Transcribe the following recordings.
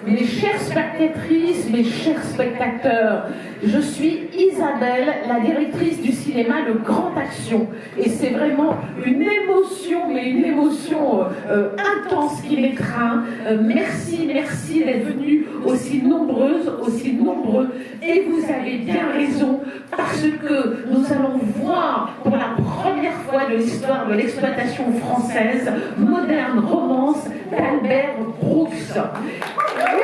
Mes chères spectatrices, mes chers spectateurs, je suis Isabelle, la directrice du cinéma Le Grand Action. Et c'est vraiment une émotion, mais une émotion intense qui m'étreint. Merci d'être venus aussi nombreuses, aussi nombreux. Et vous avez bien raison, parce que nous allons voir pour la première fois de l'histoire de l'exploitation française, Modern Romance d'Albert Brooks. Oui.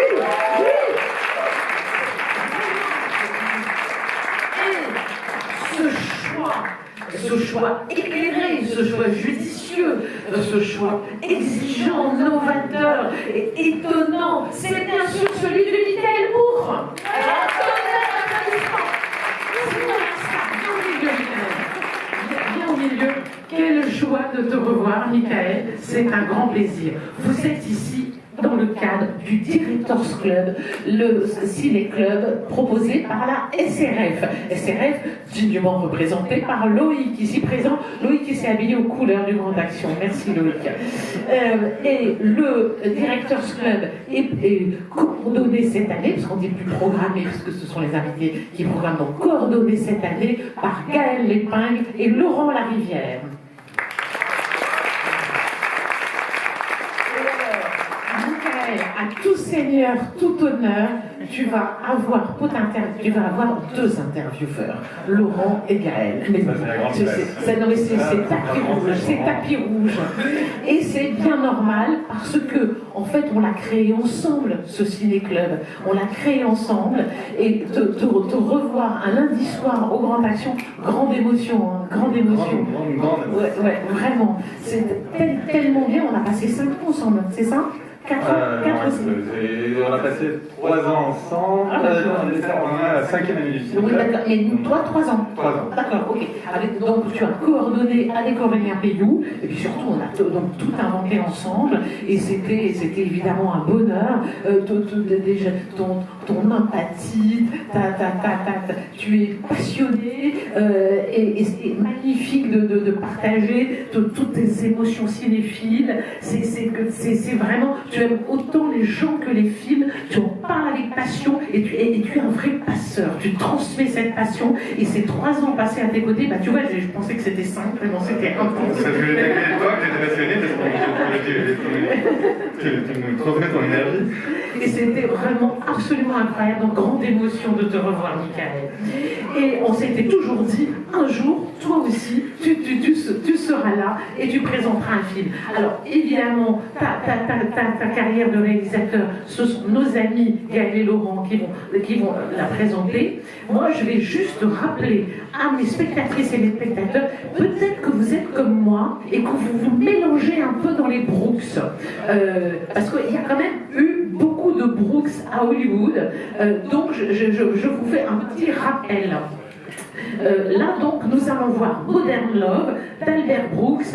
Et ce choix éclairé, ce choix judicieux, ce choix exigeant, novateur et étonnant, c'est bien sûr celui de Michael Moore. Bien au milieu, quelle joie de te revoir, Michael, c'est un grand plaisir. Vous êtes ici dans le cadre du Directors Club, le ciné-club proposé par la SRF. SRF, dignement représenté par Loïc, ici présent. Loïc qui s'est habillé aux couleurs du Grand Action. Merci Loïc. Et le Directors Club est coordonné cette année, parce qu'on ne dit plus programmé, puisque ce sont les invités qui programment, donc coordonné cette année par Gaël Lépingue et Laurent Larivière. À tout seigneur, tout honneur, tu vas avoir deux intervieweurs, Laurent et Gaël. C'est tapis rouge. Et c'est bien normal parce que, en fait, on l'a créé ensemble, ce ciné-club. On l'a créé ensemble. Et te revoir un lundi soir au Grand Action, grande émotion, hein, grande émotion. Ouais, vraiment. C'est tellement bien. On a passé 5 ans ensemble, c'est ça? 4 ans, on a passé 3 ans ensemble, on est à la 5e année du cinéma. Oui, d'accord. Et toi, 3 ans. 3 ans. D'accord, ok. Donc tu as coordonné avec Aurélien Payou, et puis surtout on a donc tout inventé ensemble, et c'était évidemment un bonheur. Déjà, ton empathie, tu es passionné, et c'est magnifique de partager toutes tes émotions cinéphiles. C'est vraiment, tu aimes autant les gens que les films, tu en parles avec passion, et tu es un vrai passeur, tu transmets cette passion, et ces 3 ans passés à tes côtés, bah tu vois, je pensais que c'était simple, mais non, c'était intense. C'est toi que j'étais passionné, parce que tu me transmets ton énergie. Et c'était vraiment absolument incroyable, donc grande émotion de te revoir, Michael. Et on s'était toujours dit, un jour, toi aussi, tu seras là et tu présenteras un film. Alors évidemment, ta carrière de réalisateur, ce sont nos amis Gaël et Laurent qui vont la présenter. Moi, je vais juste rappeler à mes spectatrices et mes spectateurs, peut-être que vous êtes comme moi et que vous vous mélangez un peu dans les Brooks. Parce qu'il y a quand même eu beaucoup de Brooks à Hollywood. Donc, je vous fais un petit rappel. Là donc nous allons voir Modern Love d'Albert Brooks,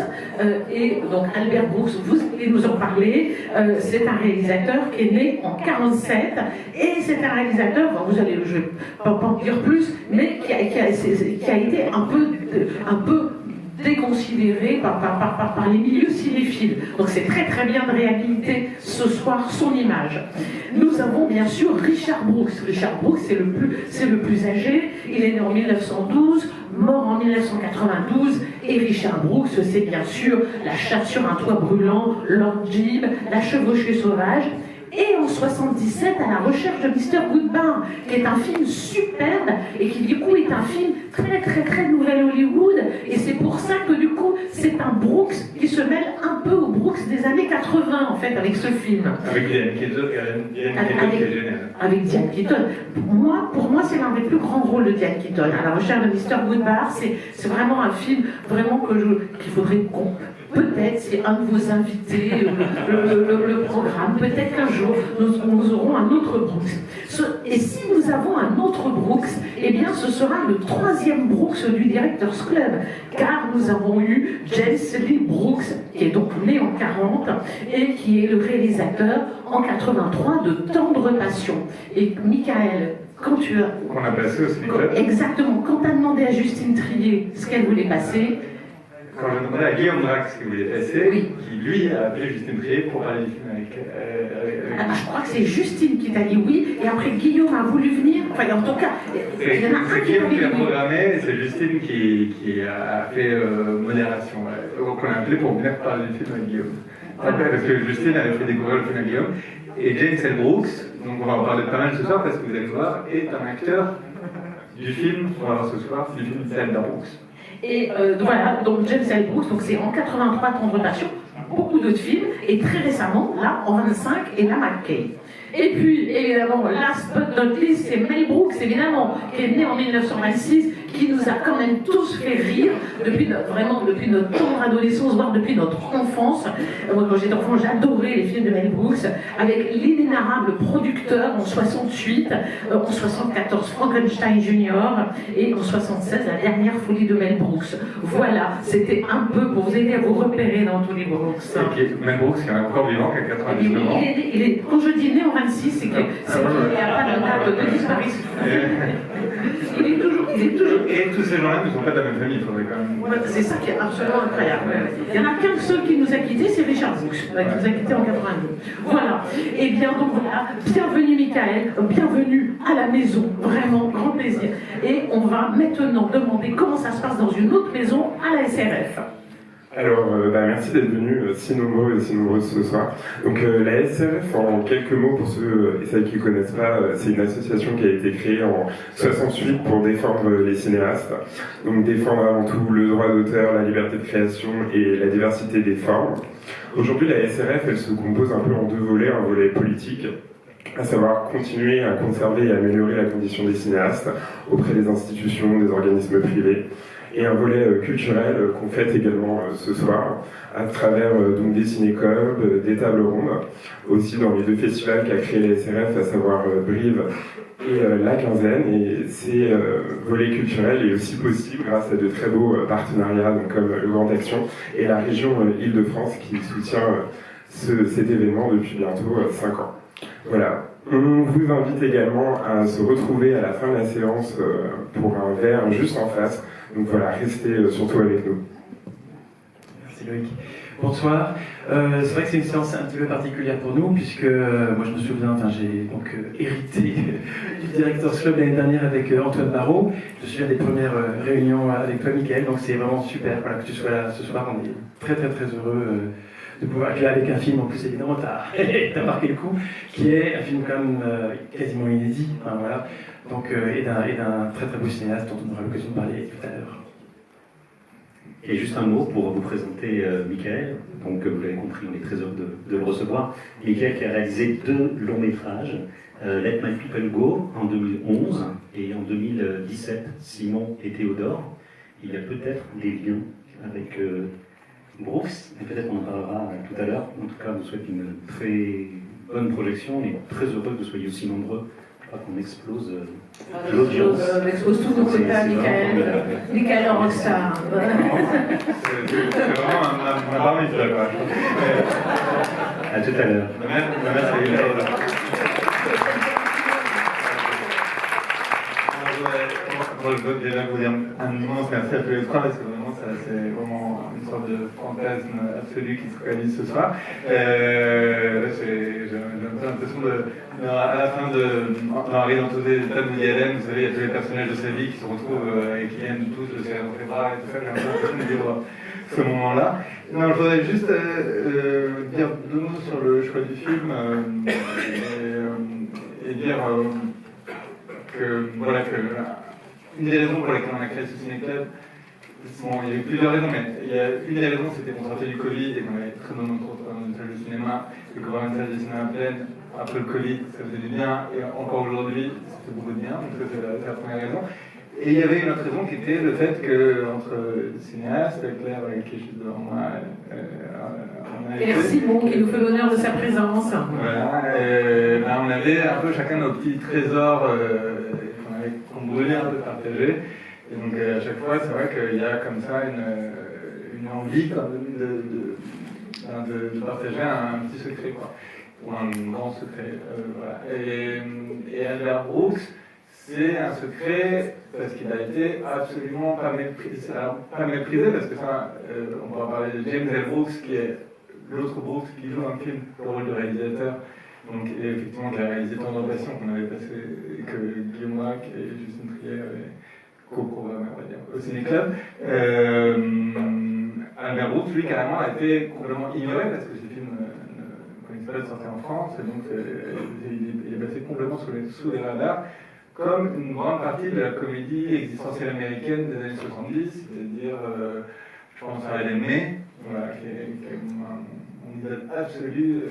et donc Albert Brooks, vous allez nous en parler. C'est un réalisateur qui est né en 1947 et c'est un réalisateur, je ne vais pas en dire plus, mais qui a été un peu déconsidéré par les milieux cinéphiles. Donc c'est très bien de réhabiliter ce soir son image. Nous avons bien sûr Richard Brooks. Richard Brooks, c'est le plus âgé. Il est né en 1912, mort en 1992. Et Richard Brooks, c'est bien sûr La chatte sur un toit brûlant, Lord Jim, La chevauchée sauvage. Et en 1977, à la recherche de Mr. Goodbar, qui est un film superbe et qui du coup est un film très nouvelle Hollywood. Et c'est pour ça que du coup, c'est un Brooks qui se mêle un peu au Brooks des années 80 en fait avec ce film. Avec Diane Keaton qui est génial. Avec Diane Keaton. Pour moi, c'est l'un des plus grands rôles de Diane Keaton. À la recherche de Mr. Goodbar, c'est vraiment un film vraiment qu'il faudrait qu'on... Peut-être, si un de vos invités, le programme, peut-être qu'un jour, nous aurons un autre Brooks. Et si nous avons un autre Brooks, eh bien, ce sera le 3e Brooks du Directors Club, car nous avons eu James Lee Brooks, qui est donc né en 40, et qui est le réalisateur en 83 de Tendre Passion. Et Michael, quand tu as... Qu'on a passé au ciné-club. Exactement, quand tu as demandé à Justine Trier ce qu'elle voulait passer, quand j'ai demandé à Guillaume Drax ce qu'il voulait passer, Oui. qui lui a appelé Justine Triet pour parler du film avec Je crois que c'est Justine qui t'a dit oui, et après Guillaume a voulu venir. Enfin, en tout cas, il y en a un c'est qui Guillaume qui a l'a voulu venir. programmé, et c'est Justine qui a fait modération. Donc on a appelé pour venir parler du film avec Guillaume. Parce que Justine avait fait découvrir le film à Guillaume. Et James L. Brooks, donc on va en parler pas mal ce soir parce que vous allez voir, est un acteur du film, on va voir ce soir, du film Zelda Brooks. Et voilà, donc James L. Brooks, donc c'est en 83 Tendre Passion, beaucoup d'autres films, et très récemment, là, en 25, Ella McKay. Et puis, évidemment, last but not least, c'est Mel Brooks, évidemment, qui est né en 1926, qui nous a quand même tous fait rire depuis notre tendre adolescence, voire depuis notre enfance. Moi, quand j'étais enfant, j'adorais les films de Mel Brooks, avec l'inénarrable producteur en 68, en 74, Frankenstein Jr., et en 76, La dernière folie de Mel Brooks. Voilà, c'était un peu pour vous aider à vous repérer dans tous les Brooks. Et Mel Brooks, qui est encore vivant, qui a 99 ans. Quand je dis né en 26, c'est qu'il n'y a pas de date de disparition. Il est toujours. Et tous ces gens-là ne sont pas de la même famille, il faudrait quand même. Ouais, c'est ça qui est absolument incroyable. Il n'y en a qu'un seul qui nous a quittés, c'est Richard Brooks, qui nous a quittés en 82. Voilà. Et bien donc voilà, bienvenue Michael, bienvenue à la maison, vraiment grand plaisir. Et on va maintenant demander comment ça se passe dans une autre maison à la SRF. Alors, merci d'être venus si nombreux et si nombreuses ce soir. Donc, la SRF, en quelques mots, pour ceux et celles qui ne connaissent pas, c'est une association qui a été créée en 68 pour défendre les cinéastes. Donc, défendre avant tout le droit d'auteur, la liberté de création et la diversité des formes. Aujourd'hui, la SRF, elle se compose un peu en deux volets, un volet politique, à savoir continuer à conserver et améliorer la condition des cinéastes auprès des institutions, des organismes privés, et un volet culturel qu'on fête également ce soir à travers donc des ciné-clubs, des tables rondes, aussi dans les deux festivals qu'a créé la SRF, à savoir Brive et La Quinzaine. Et ces volets culturels est aussi possible grâce à de très beaux partenariats donc comme le Grand Action et la région Île-de-France qui soutient cet événement depuis bientôt 5 ans. Voilà. On vous invite également à se retrouver à la fin de la séance pour un verre juste en face. Donc voilà, restez surtout avec nous. Merci Loïc. Bonsoir. C'est vrai que c'est une séance un petit peu particulière pour nous, puisque moi je me souviens, j'ai donc hérité du Directors Club l'année dernière avec Antoine Barraud. Je me souviens des premières réunions avec toi, Michael, donc c'est vraiment super voilà, que tu sois là ce soir. On est très très très heureux de pouvoir être là avec un film, en plus évidemment, t'as marqué le coup, qui est un film quand même quasiment inédit, enfin, voilà. Donc, et d'un très très beau cinéaste dont on aura l'occasion de parler tout à l'heure. Et juste un mot pour vous présenter Michael. Donc, comme vous l'avez compris, on est très heureux de le recevoir. Michael qui a réalisé 2 longs métrages, Let My People Go en 2011 et en 2017, Simon et Théodore. Il y a peut-être des liens avec Brooks, et peut-être on en parlera tout à l'heure. En tout cas, je vous souhaite une très bonne projection et très heureux que vous soyez aussi nombreux. Je crois qu'on explose l'audience. On explose tous nos quotas, Michael. Michael en rockstar. C'est vraiment ma bar mitzvah, quoi. À tout à l'heure. Ma mère, c'est une je veux déjà vous dire un immense merci à tous les trois parce que vraiment c'est vraiment une sorte de fantasme absolu qui se réalise ce soir. J'ai l'impression à la fin d'Henri dans tous les états de Woody Allen, vous savez, il y a tous les personnages de sa vie qui se retrouvent et qui viennent tous de ses bras et tout ça. J'ai l'impression de vivre ce moment-là. Non, je voudrais juste dire 2 mots sur le choix du film et dire que voilà que une des raisons pour lesquelles on a créé ce ciné-club, bon, il y a eu plusieurs raisons, mais une des raisons c'était qu'on sortait du Covid et qu'on avait très dans notre salle de cinéma, et qu'on avait une salle de cinéma pleine après le Covid, ça faisait du bien, et encore aujourd'hui, ça fait beaucoup de bien, donc c'est la première raison. Et il y avait une autre raison qui était le fait qu'entre cinéastes, Claire qui est juste devant moi, et Simon qui nous fait l'honneur de sa présence. Voilà, on avait un peu chacun nos petits trésors qu'on brûlait un peu partagés. Et donc à chaque fois, c'est vrai qu'il y a comme ça une envie quand même de partager un petit secret, quoi. Ou un grand secret. Voilà. Et Albert Brooks, c'est un secret parce qu'il a été absolument pas méprisé. Alors, pas méprisé parce que ça, on pourra parler de James L. Brooks, qui est l'autre Brooks qui joue un film, le rôle de réalisateur. Donc, et effectivement, qui a réalisé Temps de Passion qu'on avait passé, que Guillaume Rack et Justine Trier avaient co-programmé, on va dire, au Ciné Club. Albert Brooks, lui, carrément, a été complètement ignoré parce que ce film ne connaissait pas de sortie en France, et donc il est passé complètement sous les radars, comme une grande partie de la comédie existentielle américaine des années 70, c'est-à-dire, je pense à Ellen May, voilà, qui est mon idole absolue.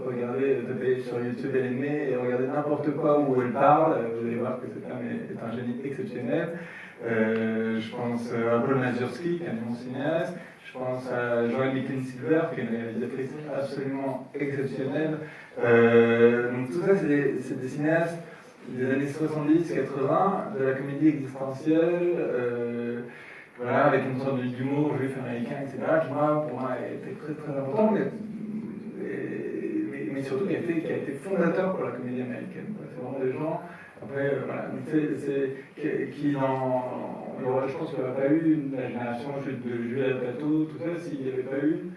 Regardez, tapez sur YouTube Ellen May et regardez n'importe quoi où elle parle, vous allez voir que cette femme est un génie exceptionnel. Je pense à Paul Mazursky, qui est un bon cinéaste. Je pense à Joanne Lichtensilver, qui est une réalisatrice absolument exceptionnelle. Donc tout ça, c'est des cinéastes des années 70-80, de la comédie existentielle, voilà, avec une sorte d'humour juif américain, etc., qui pour moi, a été très très important, mais surtout qui a été fondateur pour la comédie américaine. C'est vraiment des gens, après, voilà, qui je pense qu'il n'y aurait pas eu la génération de Jules Plateau, tout ça, s'il n'y avait pas eu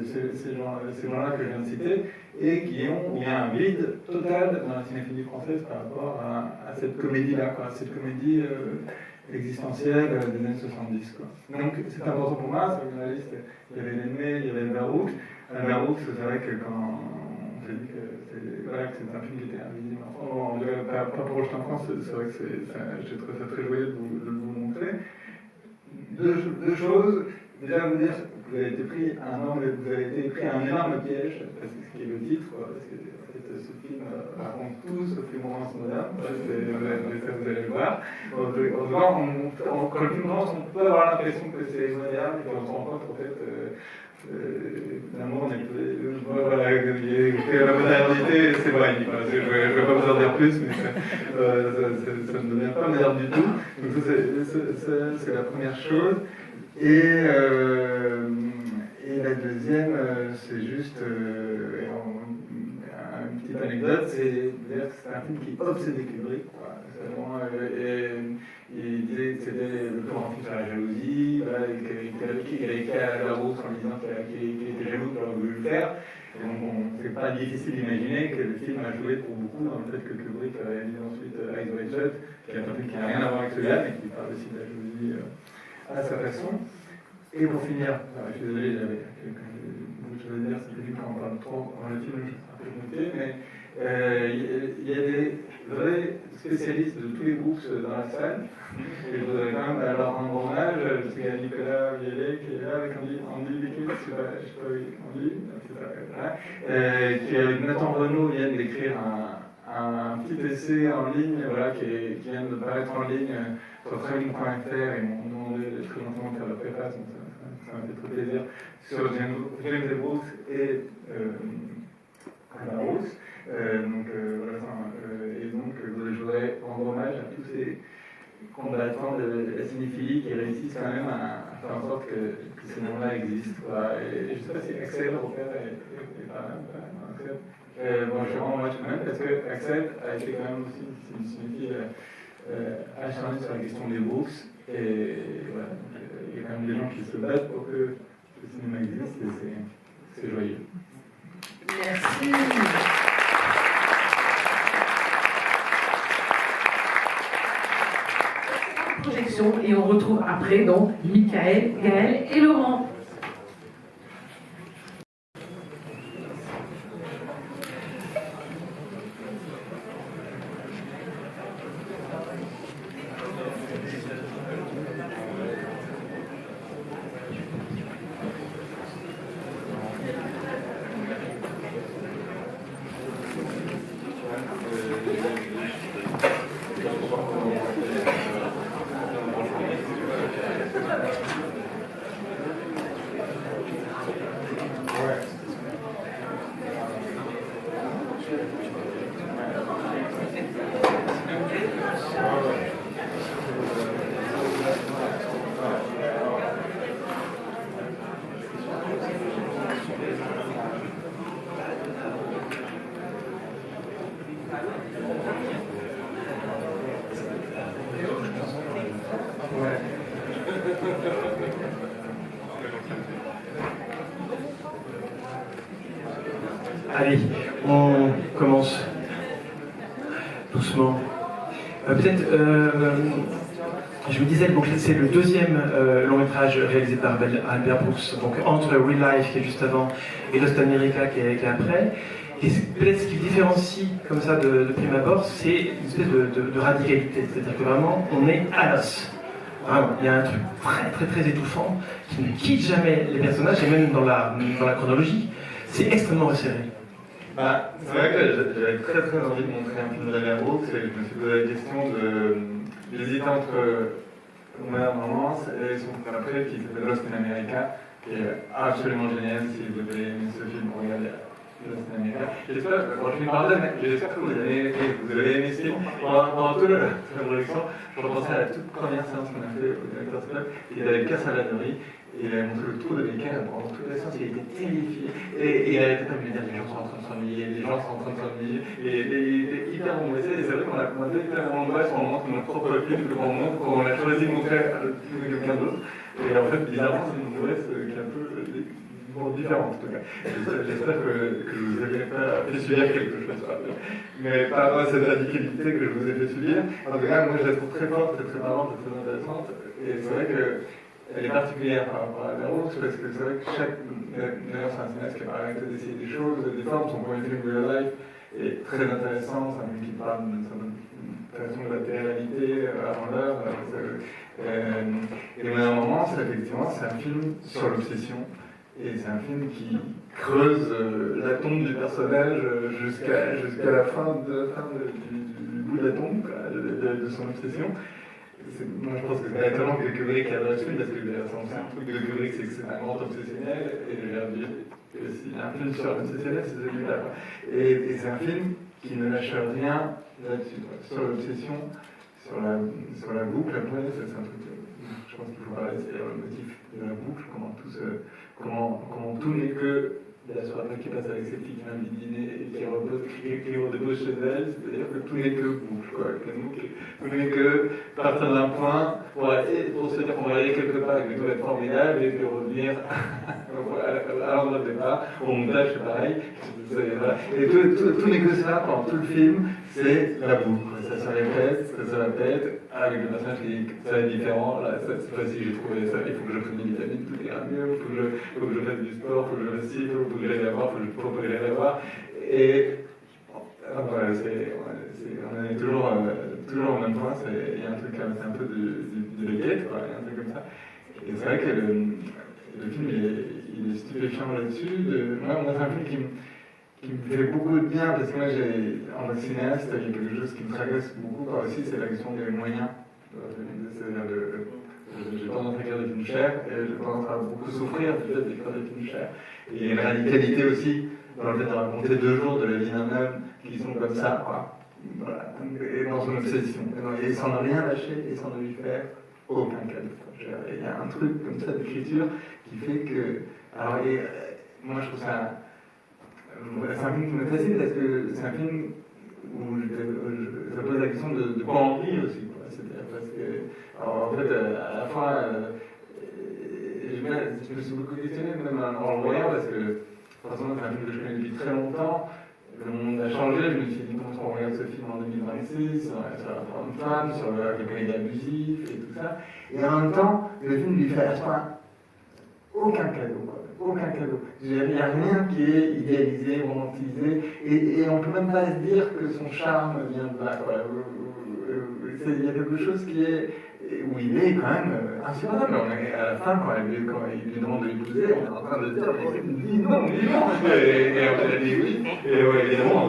ces gens-là que je viens de citer, et il y a un vide total dans la cinéphilie française par rapport à cette comédie-là, cette comédie existentielle des années 70. Quoi. Donc c'est important pour moi, sur la liste, il y avait Lemay, il y avait Albert Brooks. Albert Brooks, c'est vrai que quand on s'est dit que c'était un film qui était invisible en France, bon, pas pour Projeté en France, c'est vrai que j'ai trouvé ça très joyeux de vous montrer. Deux choses. Déjà, vous dire que vous avez été pris à un énorme piège, parce que ce qui est le titre, parce que en fait, ce film raconte tout sauf les romance moderne, ça vous allez le voir. Quand le film commence, on peut avoir l'impression que c'est moderne, et puis on se rend compte en fait l'amour n'est plus. Voilà, la modernité, c'est vrai, je ne vais pas vous en dire plus, mais ça ne devient pas moderne du tout. Donc ça, c'est la première chose. Et la deuxième, c'est juste une petite anecdote, c'est un film qui obsédait Kubrick. Il disait que c'était le plus grand film sur la jalousie, qu'il avait écrit à la route en disant qu'il était jaloux qu'il aurait voulu le faire. Et donc, c'est pas difficile d'imaginer que le film a joué pour beaucoup dans le fait que Kubrick a réalisé ensuite Eyes Wide Shut, qui est un film qui n'a rien à voir avec celui-là, mais qui parle aussi de la jalousie à sa façon. Et pour finir, je suis désolé, j'avais beaucoup de choses à dire, c'était lui quand on parle trop dans le film, je suis un peu monté, mais il y a des vrais spécialistes de tous les groupes dans la salle, et je voudrais quand même leur rendre hommage, parce qu'il y a Nicolas Viellet qui est là avec Andy Liquid, je sais pas, Andy, qui avec Nathan Renaud viennent d'écrire un petit essai en ligne, voilà, qui vient de paraître en ligne sur travelling.fr, et m'ont demandé très gentiment de faire la préface, donc ça m'a fait très plaisir, sur James L. Brooks et Albert Brooks. Et donc je voudrais rendre hommage à tous ces combattants de la cinéphilie qui réussissent quand même à faire en sorte que ces noms-là existent. Et je ne sais pas si Axel Robert est pas là. Axel. Je rends hommage quand même parce que Axel a été quand même aussi une cinéphile acharnée sur la question des Brooks. Et voilà, il y a quand même des gens qui se battent pour que le cinéma existe et c'est joyeux. Merci. Projection et on retrouve après donc Michael, Gaël et Laurent. Allez, on commence doucement. Peut-être, je me disais, donc c'est le deuxième long métrage réalisé par Albert Brooks, donc entre Real Life qui est juste avant et Lost America qui est après. Et peut-être ce qui le différencie comme ça de prime abord, c'est une espèce de radicalité, c'est-à-dire que vraiment on est à l'os. Vraiment, il y a un truc très étouffant qui ne quitte jamais les personnages et même dans la chronologie, c'est extrêmement resserré. Bah, c'est vrai que j'avais très envie de montrer un film d'Albert Brooks et je me suis posé la question d'hésiter entre Modern Romance et son film après qui s'appelle Lost in America, qui est absolument génial. Si vous avez aimé ce film, regardez Lost in America. J'espère, je finis par là, mais j'espère que vous avez aimé ce film. Pendant toute la production, je repensais à la toute première séance qu'on a fait au Director's Club. Il avait le cas Salvadori. Et il a montré le tour de Becker pendant toute la séance, il était terrifié. Et il arrêtait pas de me dire les gens sont en train de s'ennuyer, les gens sont en train de s'ennuyer. Et il était hyper angoissé. Et c'est vrai qu'on a hyper angoissé quand on montre notre propre film, qu'on a choisi de montrer à quelqu'un d'autre. Et en fait, bizarrement, c'est une angoisse qui est un peu différente en tout cas. J'espère que je vous ai pas fait subir quelque chose. Mais par rapport à cette radicalité que je vous ai fait subir, en tout cas, moi je la trouve très forte, très marrante, très intéressante. Et c'est vrai que elle est particulière par rapport à Albert Brooks parce que c'est vrai que d'ailleurs c'est un cinéaste qui a arrêté d'essayer des choses, des formes. Son premier film Real Life est très intéressant, c'est un film qui parle d'une certaine façon de la télé-réalité avant l'heure. Et Modern Romance, effectivement, c'est un film sur l'obsession. Et c'est un film qui creuse la tombe du personnage jusqu'à la fin du bout de la tombe, de son obsession. Moi je pense que c'est étonnant que Kubrick a là-dessus, parce que c'est un truc de Kubrick, c'est que c'est un grand obsessionnel, et j'ai envie que s'il y a un film sur l'obsessionnel, c'est celui-là. Et c'est un film qui ne lâche rien là-dessus, sur l'obsession, sur la boucle. Après, c'est un truc, je pense qu'il faut parler, c'est le motif de la boucle, comment tout n'est que la soirée qui passe avec ses filles qui vient du dîner et qui redépose chez elle, c'est-à-dire que tout n'est que bouche, quoi. Tout n'est que partir d'un point pour se dire qu'on va aller quelque part et que tout va être formidable et puis revenir à l'endroit de départ. Au montage, c'est pareil. Voilà. Et tout n'est que ça pendant tout le film, c'est la boucle. Ça se répète, avec le personnage qui dit que ça est différent. Là, cette fois-ci, j'ai trouvé ça, il faut que je prenne des vitamines, tout ira mieux, il faut que je fasse du sport, il faut que je fasse ci, il faut que j'aille la voir, il faut que j'aille la voir. Et voilà, on est toujours au même point, il y a un truc, c'est un peu de l'étiquette, quoi, il y a un truc comme ça. Et c'est vrai que le film, il est stupéfiant là-dessus. Moi, c'est un film qui me fait beaucoup de bien, parce que moi, en tant que cinéaste, il y a quelque chose qui me tracasse beaucoup, aussi, c'est la question des moyens. C'est-à-dire, j'ai tendance à écrire des films chers, et j'ai tendance à beaucoup souffrir du fait d'écrire des films chers. Et il y a une radicalité aussi dans le fait de raconter 2 jours de la vie d'un homme qui sont comme ça, quoi. Voilà, et dans son obsession. Et sans rien lâcher, et sans ne lui faire aucun cadeau. Il y a un truc comme ça d'écriture qui fait que... Alors, moi, je trouve ça... C'est un film qui me fascine parce que c'est un film où ça pose la question de quoi on vit aussi, quoi. C'est-à-dire parce que... Alors, en fait, à la fois... je me suis beaucoup questionné, même en le voyant, parce que forcément, c'est un film que je connais depuis très longtemps. Le monde a changé, je me suis dit, quand on regarde ce film en 2026, sur la femme, sur le comédie abusif et tout ça, et en même temps, le film lui fait à ce point aucun cadeau, quoi. Aucun cadeau. Il n'y a rien qui est idéalisé, romantisé, et on ne peut même pas se dire que son charme vient de là, quoi. Il y a quelque chose qui est... où il est quand même insupportable. À la fin, quand il lui demande de l'épouser, on est en train de dire dis non. Et elle dit oui. Et ouais, évidemment,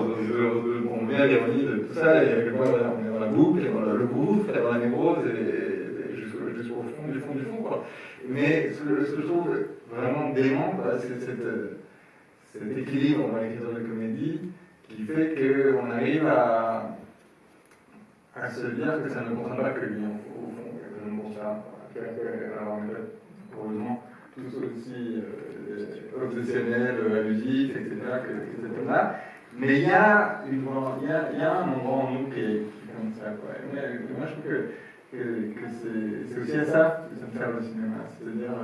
on met à l'ironie de tout ça, et à quel point on est dans la boucle, et dans le gouffre, et dans la névrose, et jusqu'au fond du fond, quoi. Mais ce que je trouve vraiment dément, c'est cet équilibre dans l'écriture de comédie qui fait qu'on arrive à se dire que ça ne concerne pas que lui, au fond, que ça ne concerne pas. Alors, on est heureusement tous aussi obsessionnels, abusifs, etc., que cet homme-là. Mais il y a un endroit en nous qui est comme ça, quoi. Moi, je trouve que c'est aussi à ça que ça me sert le cinéma. C'est-à-dire,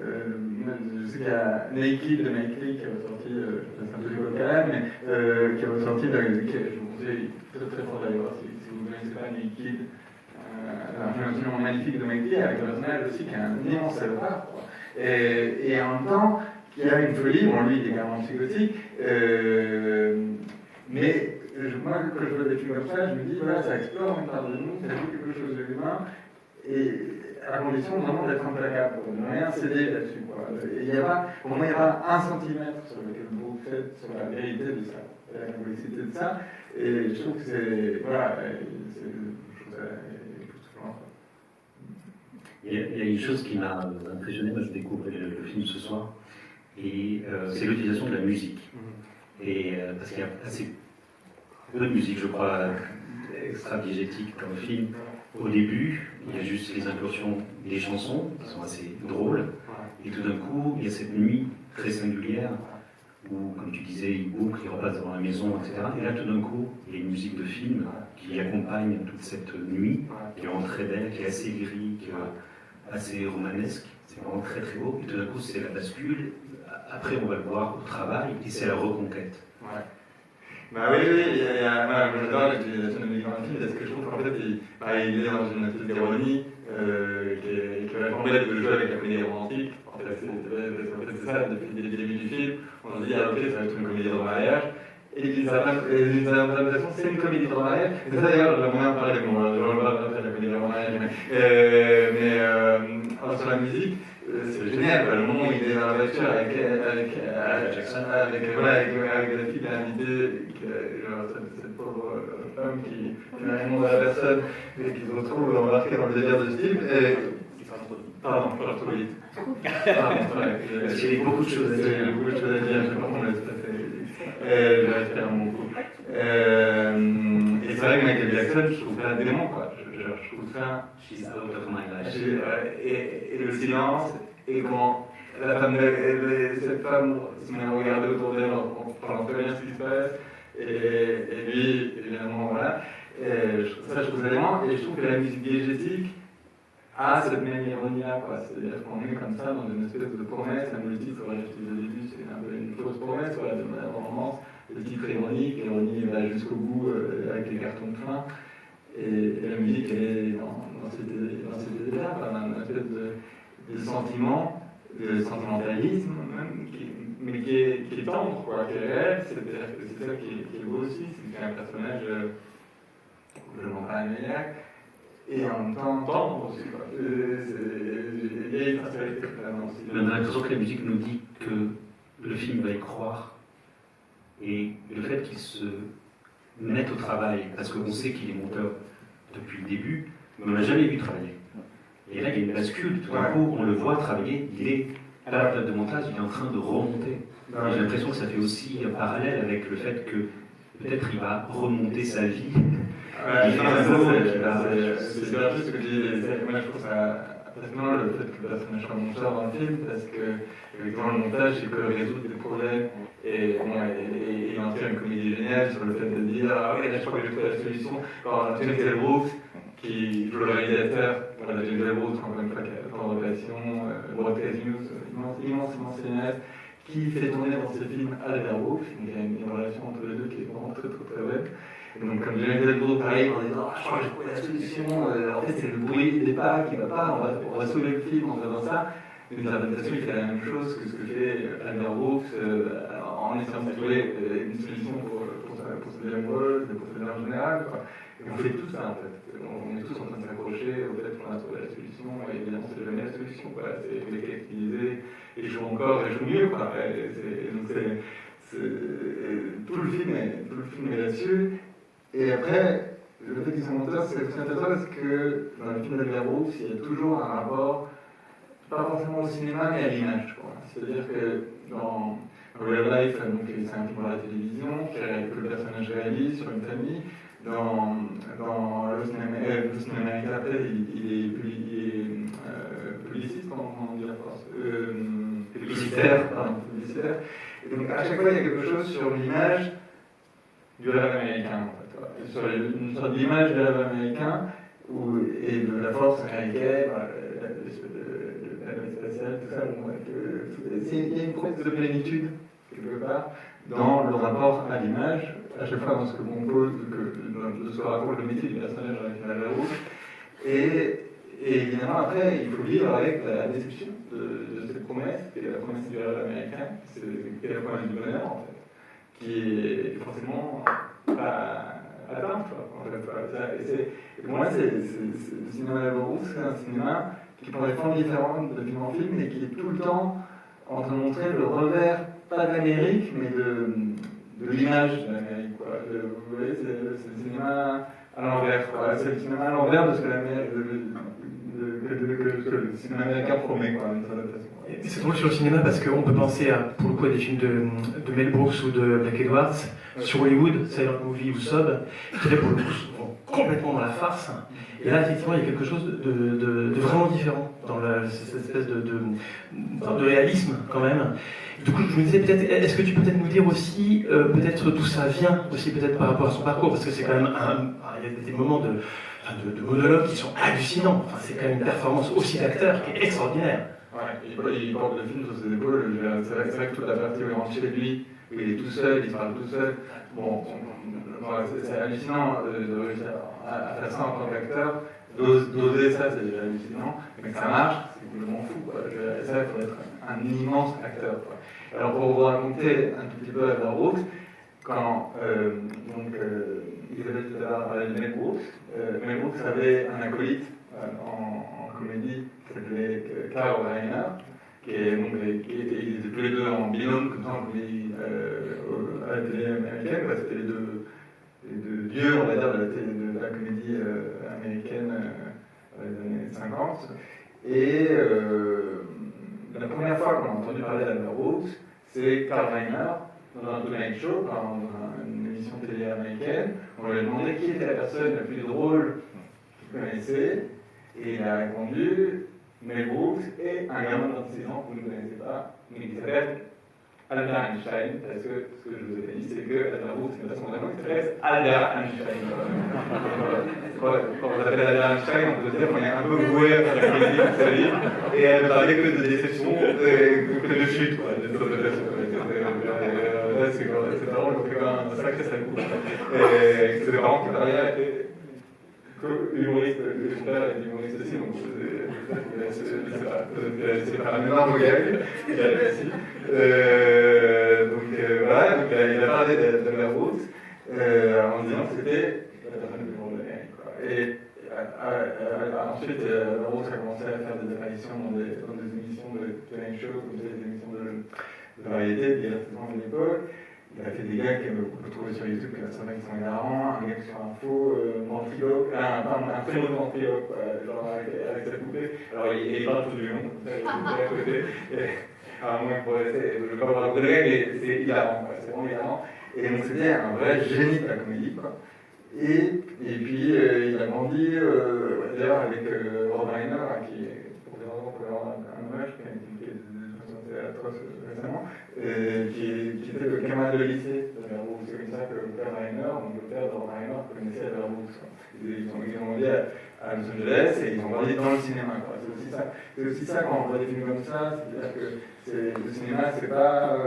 je sais qu'il y a Naked de Mike Leigh qui est ressorti, c'est un peu du local, mais qui est ressorti, je vous conseille très fort d'aller voir si vous ne connaissez pas Naked, un film magnifique de Mike Leigh, avec un personnage aussi qui est un immense salopard, et en même temps, qui a une folie, bon lui il est carrément psychotique, mais moi quand je vois des films comme ça, je me dis voilà, ça explore une part de nous, ça joue quelque chose de l'humain, et à condition vraiment d'être implacable, de ne rien céder là-dessus. Pour moi, il n'y a pas un centimètre sur lequel vous faites sur la vérité de ça, la complexité de ça, et je trouve que c'est. Voilà, je trouve ça époustouflant. Il y a une chose qui m'a impressionné, moi je découvre le film ce soir, et c'est l'utilisation de la musique. Et parce qu'il y a assez peu de musique, je crois, extra-diégétique dans le film. Au début, il y a juste les incursions des chansons, qui sont assez drôles, et tout d'un coup, il y a cette nuit très singulière, où, comme tu disais, il boucle, il repasse devant la maison, etc. Et là, tout d'un coup, il y a une musique de film qui accompagne toute cette nuit, qui est vraiment très belle, qui est assez lyrique, assez romanesque, c'est vraiment très très beau, et tout d'un coup, c'est la bascule. Après, on va le voir au travail, et c'est la reconquête. Ouais. Bah oui, j'adore l'utilisation de musique dans le film parce que je trouve qu'en fait, il est dans une espèce d'ironie qui va permettre de jouer avec la comédie romantique. En fait, c'est ça, depuis le début du film, on se dit, ah ok, ça va être une comédie de mariage. Et d'une certaine façon, c'est une comédie de mariage. Et ça d'ailleurs, j'aimerais bien en parler, je ne vais pas faire la comédie de mariage, mais sur la musique, c'est génial, le moment où il est dans la voiture avec la fille de l'invité, cette pauvre femme qui n'a rien demandé à la personne et qui se retrouve embarquée dans le délire de Steve. Pardon, je parle trop vite. J'ai beaucoup de choses à dire. J'ai beaucoup de choses à dire, je comprends, mais tout à fait. Je vais faire mon coup. Et c'est vrai que Michael Jackson, je trouve ça dément, quoi. Je trouve ça. She's out of my life. Et le silence, et comment cette femme se met à regarder autour d'elle en parlant très bien ce qui se passe, et lui, évidemment, voilà. Ça, je trouve ça dément, et je trouve que la musique diégétique a cette même ironie-là, quoi. C'est-à-dire qu'on est comme ça dans une espèce de promesse, même le titre, voilà, je disais au début, c'est un peu une fausse promesse, voilà, de la romance, le titre ironique, l'ironie va jusqu'au bout avec les cartons de fin. Et la musique, elle est dans ces idées-là, une espèce de sentiment, de sentimentalisme, même, mais qui est tendre, quoi, qui est réel. C'est-à-dire que c'est ça qui est beau aussi, c'est un personnage complètement paranoïaque, et en même temps tendre aussi, quoi. Il y a une sincérité vraiment aussi. On a l'impression que la musique nous dit que le film va y croire, et le fait qu'il se mette au travail, parce qu'on sait qu'il est monteur depuis le début, mais on ne l'a jamais vu travailler. Et là, il y a une bascule, tout d'un coup, on le voit travailler, il est à la table de montage, il est en train de remonter. Et j'ai l'impression que ça fait aussi un parallèle avec le fait que peut-être il va remonter sa vie. C'est bien juste ce que tu dis. Moi, je trouve ça passionnant le fait que le personnage soit monteur dans le film, parce que, effectivement, le montage, c'est que résoudre des problèmes, et il en tire une comédie géniale sur le fait de dire, ah oui, là, je crois que j'ai trouvé la solution. Quand James Brooks, qui joue le réalisateur, voilà, James Brooks, encore une fois, qui a la relation, Broadcast News, immense cinéaste, qui fait tourner dans ses films Albert Brooks, donc il y a une relation entre les deux qui est vraiment très belle. Et donc, comme James Brooks arrive en disant, je crois que j'ai trouvé la solution, en fait, c'est le bruit des pas qui va pas, on va sauver le film en faisant ça. D'une certaine façon, il fait la même chose que ce que fait Albert Brooks en essayant de trouver une solution pour sa vie amoureuse, pour sa vie en général, quoi. Et on fait tout ça, en fait. On est tous en train de s'accrocher au fait qu'on a trouvé la solution, et évidemment, c'est jamais la solution, quoi. C'est les gars qui disaient, et joue encore, et joue mieux, quoi. Donc, tout le film est là-dessus. Et après, le fait qu'ils sont monteurs, c'est aussi intéressant parce que dans le film d'Albert Brooks, il y a toujours un rapport, pas forcément au cinéma, mais à l'image, quoi. C'est-à-dire que dans Real Life, donc c'est un film pour la télévision, que le personnage réalise sur une famille. Dans Lost in America, après, il est publiciste, comment on dit la force publicitaire. Et donc à chaque fois, il y a quelque chose sur l'image du rêve américain, en fait. Sur une sorte d'image du rêve américain et de la force américaine, la navette spatiale, tout ça. Il y a une promesse de plénitude, quelque part, dans le rapport à l'image, à chaque fois dans ce que compose, de ce que raconte le métier du personnage avec la roue. Et évidemment, après, il faut vivre avec la déception de cette promesse, qui est la promesse du rêve américain, qui est la promesse du bonheur, en fait, qui est forcément pas atteinte, en fait. Et pour moi, le cinéma de la roue, c'est un cinéma qui prend des formes différentes de film en film, mais qui est tout le temps en train de montrer le revers, pas de l'Amérique, mais de l'image de l'Amérique. Vous voyez, c'est le cinéma à l'envers. C'est le cinéma à l'envers de ce que le cinéma américain promet, d'une certaine façon. C'est drôle sur le cinéma parce qu'on peut penser pour le coup à des films de Mel Brooks ou de Black Edwards, sur Hollywood, Silent Movie ou Sob, qui là pour le coup sont complètement dans la farce. Et là, effectivement, il y a quelque chose de vraiment différent dans cette espèce de réalisme quand même. Du coup, je me disais peut-être, est-ce que tu peux peut-être nous dire aussi peut-être d'où ça vient aussi peut-être par rapport à son parcours, parce que c'est quand même il y a des moments de monologues qui sont hallucinants. Enfin, c'est quand même une performance aussi d'acteur qui est extraordinaire. Ouais, il porte le film sur ses épaules. C'est vrai que toute la partie où il rentre chez lui, où il est tout seul, il se parle tout seul. Bon, c'est hallucinant de réussir à faire ça en tant qu'acteur. D'oser ça, c'est déjà hallucinant. Mais que ça marche, c'est complètement fou. Ça, il faut être un immense acteur. Alors, pour vous raconter un tout petit peu à la route, quand il avait tout à l'heure parlé de Mel Brooks. Mel Brooks avait un acolyte en comédie qui s'appelait Carl Reiner, ils étaient tous les deux en binôme, comme ça en comédie à la télé américaine. C'était les deux dieux, on va dire, de la comédie américaine dans les années 50. Et la première fois qu'on a entendu parler d'Albert Brooks, c'est Carl Reiner, dans un Tonight Show, dans une émission télé américaine. On lui a demandé qui était la personne la plus drôle qu'il connaissait, et il a répondu Mel Brooks et un gamin de 26 ans que vous ne connaissez pas, mais qui s'appelle Albert Einstein, parce que ce que je vous ai dit, c'est que Albert Brooks, c'est une façon vraiment qui s'appelle Albert Einstein. Quand on s'appelle Albert Einstein, on peut se dire qu'on est un peu voué à faire la comédie de sa vie, et elle ne parlait que de déception, que de chute, c'est vraiment un sacré sale coup. Et c'est des parents qui travaillaient humoriste, le père est humoriste aussi, donc c'est pas la même arme au gag qu'il a réussi. Voilà, donc il a parlé de la route en disant que c'était la personne plus grande de l'Amérique. Et ensuite, la route a commencé à faire des apparitions dans des émissions de Tonight Show, comme des émissions de variété, de divertissement de l'époque. Il a fait des gags qu'on peut trouver sur YouTube, qui sont hilarants, un gag sur un faux ventriloque, un très beau ventriloque, genre avec sa poupée. Alors il parle tout du long, comme ça, il est à côté. Alors moi, je ne vais pas vous raconter le gag, mais c'est hilarant, c'est vraiment hilarant. Et donc c'était un vrai génie de la comédie, quoi. Et puis il a grandi, d'ailleurs, avec Rob Reiner, qui, pour des raisons qu'on peut avoir un hommage, qui est atroce récemment, qui était le camarade de lycée d'Albert Brooks. C'est comme ça que le père Reiner, donc le père de Rob Reiner, connaissait Albert Brooks. Ils ont grandi à Los Angeles et ils ont grandi dans le cinéma. C'est aussi ça quand on voit des films comme ça, c'est-à-dire que le cinéma, c'est pas.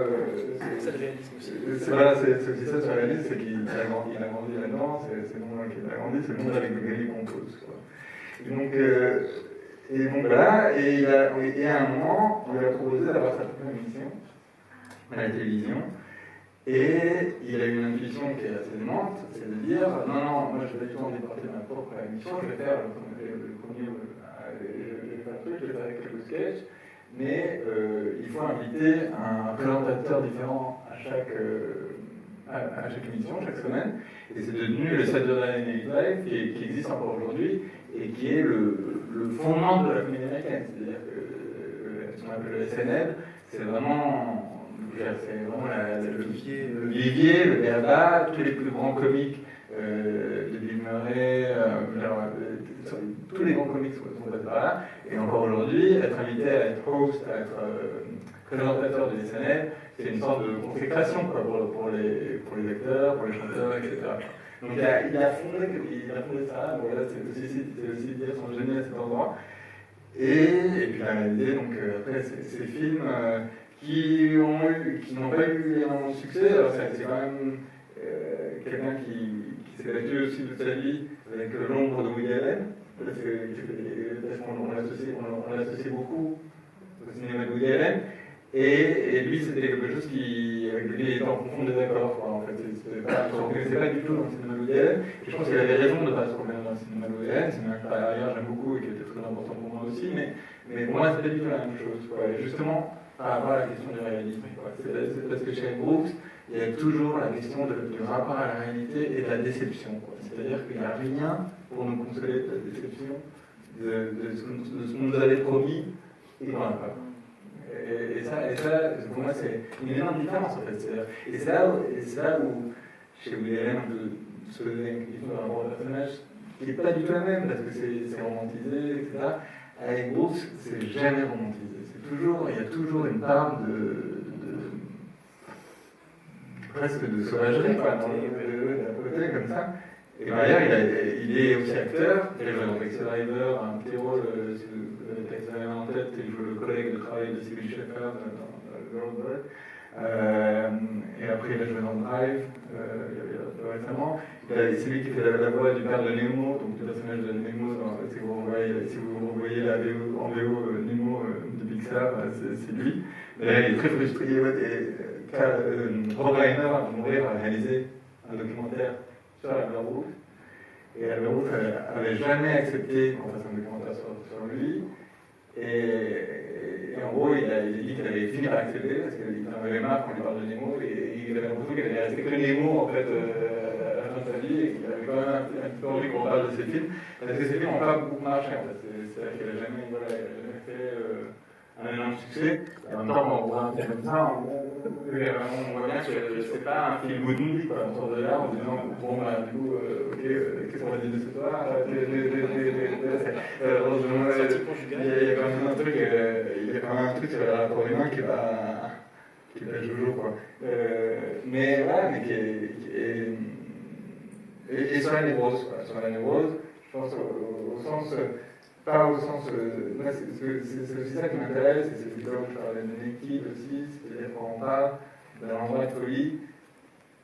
C'est le réalisme aussi. Voilà, c'est aussi ça sur le réalisme, c'est qu'il a grandi là-dedans, c'est le monde dans lequel il a grandi, c'est le monde avec lequel il compose. Et donc voilà, et à un moment, on lui a proposé d'avoir sa propre émission à la télévision, et il a eu une intuition qui est assez démente, c'est de dire non, moi je vais pas du tout envie de porter ma propre émission, je vais faire le premier, je vais faire un truc, je vais faire quelques sketchs, mais il faut inviter un présentateur différent à chaque émission, chaque semaine, et c'est devenu le Saturday Night Live qui existe encore aujourd'hui et qui est le fondement de la comédie américaine. C'est-à-dire que ce qu'on appelle le SNL, c'est vraiment le vivier, le BABA, tous les plus grands comiques de Bill Murray, tous les grands comiques sont passés par là. Et encore aujourd'hui, être invité à être host, à être présentateur de SNL, c'est une sorte de consécration pour les acteurs, pour les chanteurs, etc. Donc il a fondé ça, bon, là, c'est aussi dire son génie à cet endroit. Et puis il a réalisé donc, après ces films qui n'ont pas eu énormément de succès. Alors c'est quand même quelqu'un qui s'est battu aussi toute sa vie avec l'ombre de Woody Allen, parce qu'on l'associe beaucoup au cinéma de Woody Allen. Et lui, c'était quelque chose avec lequel il était en profond désaccord. En fait, il ne se reconnaissait pas du tout dans le cinéma de Woody Allen. Et je pense qu'il avait raison de ne pas se reconnaître dans le cinéma de Woody Allen. C'est un par ailleurs j'aime beaucoup et qui était très important pour moi aussi. Mais pour moi, c'était pas du tout la même chose. Et justement, par rapport à la question du réalisme, c'est parce que chez Brooks, il y a toujours la question du rapport à la réalité et de la déception. C'est-à-dire qu'il n'y a rien pour nous consoler de la déception de ce qu'on nous avait promis et qu'on n'a pas. Et ça, pour moi, c'est une énorme différence en fait. Et c'est là où, chez Woody Allen, on peut se poser une question par rapport au personnage qui n'est pas du tout la même, parce que c'est romantisé, etc. Avec Brooks, c'est jamais romantisé. Il y a toujours une part presque de sauvagerie, quoi, d'un côté comme ça. Et derrière, il est aussi acteur. Il joue dans Taxi Driver, un petit rôle, si vous avez Taxi Driver en tête, il joue le collègue de travail de Sybil Shepherd dans Road Boy. Et après, il a joué dans Drive, récemment. C'est lui qui fait la voix du père de Nemo, donc le personnage de Nemo, si vous revoyez la VO, en VO Nemo de Pixar, c'est lui. Mais là, il est très frustré. Rob Reiner, avant de mourir, a réalisé un documentaire sur Albert Brooks. Et Albert Brooks n'avait jamais accepté qu'on fasse un documentaire sur lui. Et en gros, il a dit qu'il avait fini par accepter parce qu'il en avait marre qu'on lui parle de Nemo et il avait l'impression qu'il allait rester que Nemo en fait à la fin de sa vie et qu'il avait quand même un petit peu envie qu'on parle de ses films parce que ses films n'ont pas beaucoup marché en fait. C'est-à-dire qu'il n'a jamais fait un énorme succès. Et en même temps, quand on voit un film comme ça, on voit bien que c'est pas un film good movie, quoi. On sort de là en se disant, bon, bah, du coup, ok, qu'est-ce qu'on va dire de ce soir? Il y a quand même un truc sur le rapport humain qui est pas jojo, quoi. Mais voilà, mais qui est. Et sur la névrose, quoi. Sur la névrose, je pense au sens. Pas au sens. C'est aussi ça qui m'intéresse, et c'est plutôt que je parlais de l'équipe aussi, c'est-à-dire qu'on parle d'un endroit de folie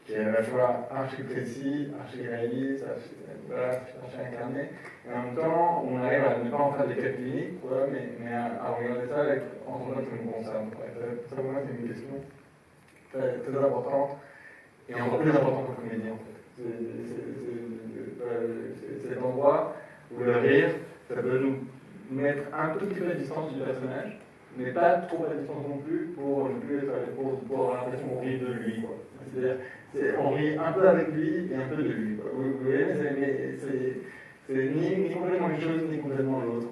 qui est à la fois archi précis, archi réaliste, archi incarné, et en même temps, on arrive à ne pas en faire des cas cliniques, mais à regarder ça en tant que nous concerne. Ça, pour moi, c'est une question très importante, et encore plus importante pour le comédien, en fait. C'est l'endroit où le rire, ça peut nous mettre un tout petit peu à distance du personnage, mais pas trop à distance non plus pour avoir l'impression qu'on rit de lui. C'est-à-dire, on rit un peu avec lui et un peu de lui. Vous voyez, mais c'est ni complètement une chose, ni complètement l'autre.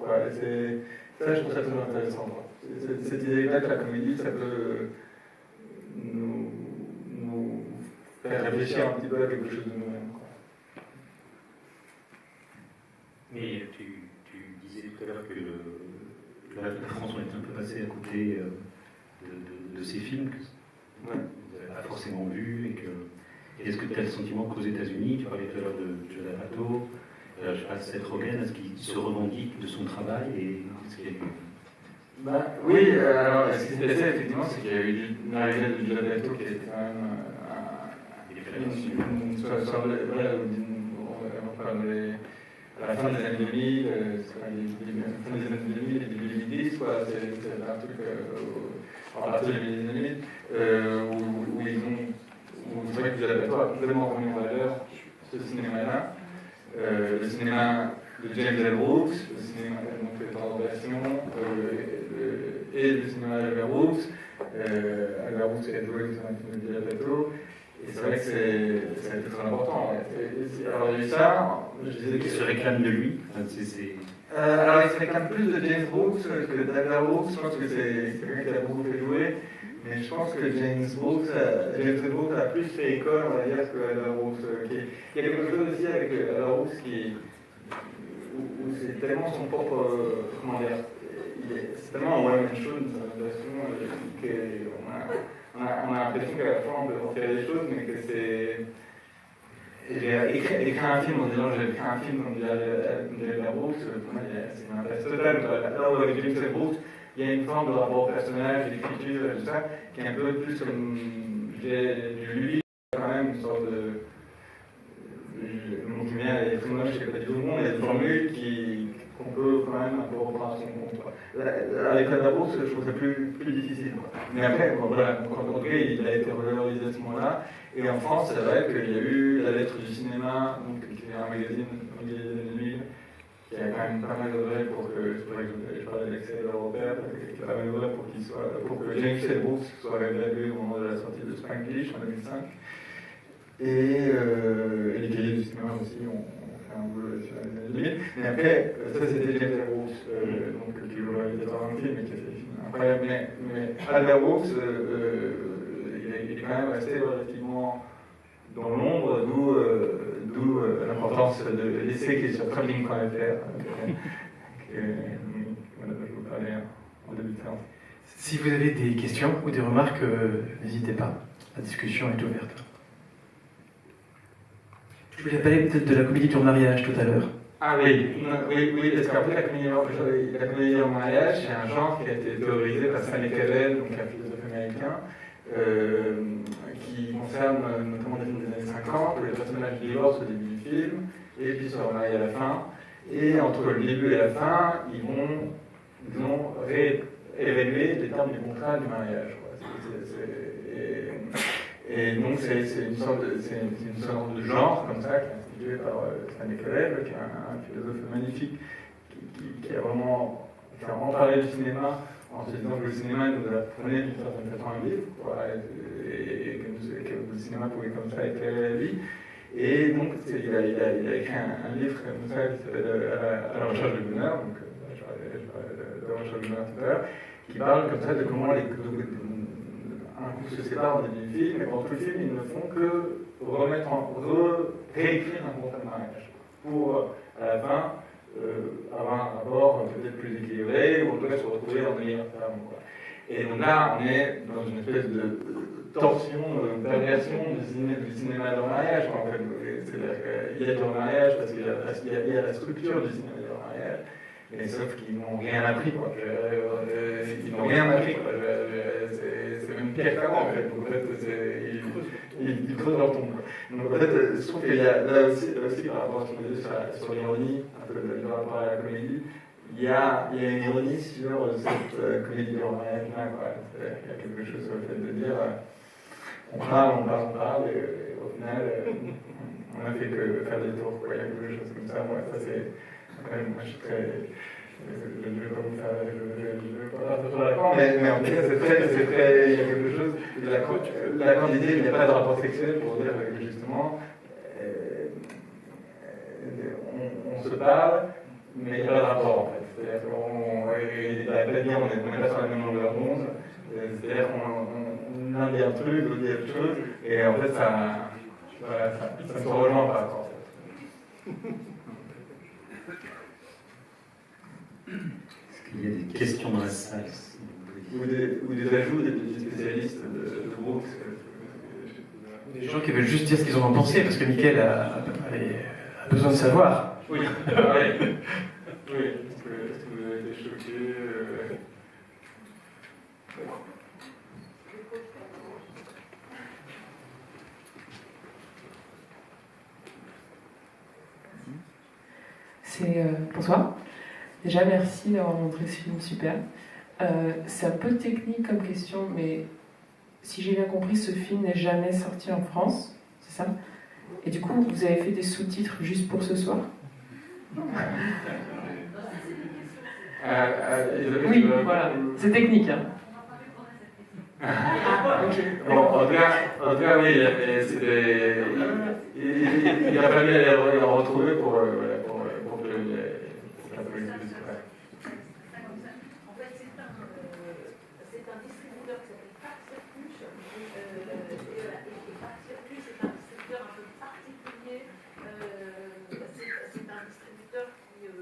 Ça, je trouve ça toujours intéressant. Cette idée-là que la comédie, ça peut nous faire réfléchir un petit peu à quelque chose de nous-mêmes. Mais tu disais tout à l'heure que la France, on est un peu passé à côté de ces films que vous n'avez pas forcément vus. Est-ce que tu as le sentiment qu'aux États-Unis, tu parlais tout à l'heure de Judd Apatow, je sais pas, Seth Rogen, est-ce qu'il se revendique de son travail et est-ce qu'il y a eu... Oui, alors ce qui s'est passé effectivement, c'est qu'il y a eu une arrivée de Judd Apatow qui était quand même à la fin des années 2000, fin des années 2000 et début 2010, quoi. C'est un truc à partir des années 2000 où c'est vrai que Judd Apatow a complètement remis en valeur ce cinéma-là, le cinéma de James L. Brooks, le cinéma donc Translation et le cinéma d'Albert Brooks. Albert Brooks a joué sur un film de Judd Apatow. Et c'est vrai que c'est très important. Alors, il y a eu ça, je disais qu'il se réclame de lui. Alors, il se réclame plus de James Brooks que d'Albert Brooks. Je pense que c'est quelqu'un qui a beaucoup fait jouer. Mais je pense que James Brooks a plus fait école, on va dire, que Albert Brooks. Il y a quelque chose aussi avec Albert Brooks où c'est tellement son propre. Comment dire, c'est tellement un one-man show, une version on a l'impression qu'à la fois on peut faire des choses, mais que c'est. J'ai écrit un film en disant j'ai écrit un film comme disait Albert Brooks, pour moi c'est une impasse totale. Là où avec James L. Brooks, il y a une forme de rapport au personnage, d'écriture et tout ça, qui est un peu plus comme du lui, quand même, une sorte de. Le monde qui vient est très moche, c'est pas du tout le monde, il y a des formules qu'on peut quand même un peu reprendre à son compte. Avec la bourse, je trouve ça plus difficile. Quoi. Mais après, bon, voilà, donc, en tout cas, il a été revalorisé à ce moment-là. Et en France, c'est vrai qu'il y a eu La Lettre du cinéma, donc, qui est un magazine des années 2000, qui a quand même pas mal œuvré pour que, c'est vrai que je parlais d'Axel Européen, qui a pas mal œuvré pour que James Selbourg soit révélé au moment de la sortie de Spanglish en 2005. Et les cahiers du cinéma aussi ont fait un boulot sur les années 2000. Mais après, ça c'était James Selbourg, donc qui est le réalisateur d'un film et qui a fait des films incroyables. Mais Albert Brooks, il est quand même resté relativement dans l'ombre, d'où l'importance de l'essai qui est sur travelling.fr. Voilà, je vous parlais en début de séance. Si vous avez des questions ou des remarques, n'hésitez pas. La discussion est ouverte. Je voulais parler peut-être de la comédie du mariage tout à l'heure. Ah oui, parce qu'en fait, la comédie du mariage, c'est un genre qui a été théorisé par Stanley Cavell, donc un philosophe américain, qui concerne notamment des films des années 50, où les personnages divorcent au début du film, et puis se remarient à la fin. Et entre le début et la fin, ils vont, disons, réévaluer les termes du contrat du mariage. Et donc c'est une sorte de genre comme ça, qui est institué par Stanley Cavell, qui est un philosophe magnifique, qui a vraiment fait emparé du cinéma en se disant que le cinéma nous apprenait d'une certaine façon à vivre, et que le cinéma pouvait comme ça éclairer la vie. Et donc il a écrit un livre comme ça qui s'appelle À la recherche du bonheur, donc je parlais de la recherche du bonheur tout à l'heure, qui parle comme ça de comment un couple se sépare au début du film, et pendant tout le film, ils ne font que réécrire un contrat de mariage pour, à la fin, avoir un rapport peut-être plus équilibré, ou en tout cas se retrouver en meilleure terme. Et donc là, on est dans une espèce de torsion, d'inversion du cinéma de mariage. En fait. C'est-à-dire qu'il y a du mariage parce qu'il y a la structure du cinéma de mariage. Mais sauf qu'ils n'ont rien appris, quoi. Ils n'ont rien appris, quoi. C'est même pire qu'avant, en fait. En fait, ils creusent leur tombe, quoi. Donc, en fait, je trouve qu'il y a là aussi par rapport à ce qu'on disait sur l'ironie, un peu le rapport à la comédie, il y a une ironie sur cette comédie du mariage-là, quoi. Il y a quelque chose sur le fait de dire, on parle, et au final, on n'a fait que faire des tours, quoi. Il y a quelque chose comme ça, moi, ça c'est. Moi, je suis très. Je ne vais pas vous faire. Je vais pas faire d'accord, mais en tout cas, c'est très. Il y a quelque chose. La quantité, il n'y a pas de rapport sexuel pour dire que justement, on se parle, mais il n'y a pas de rapport en fait. C'est-à-dire qu'on. À la dire, on n'est pas sur la même longueur d'onde. C'est-à-dire qu'on l'un dit un truc, l'autre dit autre chose, et en fait, ça se rejoint pas. En fait. Est-ce qu'il y a des questions dans la salle? Ou des ajouts des spécialistes de groupe. Des gens qui veulent juste dire ce qu'ils en ont pensé, parce que Mickaël a besoin de savoir. Oui, oui. Est-ce que vous avez été choqué Bonsoir. Déjà, merci d'avoir montré ce film super. C'est un peu technique comme question, mais si j'ai bien compris, ce film n'est jamais sorti en France, c'est ça? Et du coup, vous avez fait des sous-titres juste pour ce soir? Oui, voilà. C'est technique, hein. Bon, en tout cas, oui, il a fallu aller en retrouver pour que c'est un distributeur qui s'appelle Parcircus, et Parcircus est un distributeur un peu particulier. C'est un distributeur qui est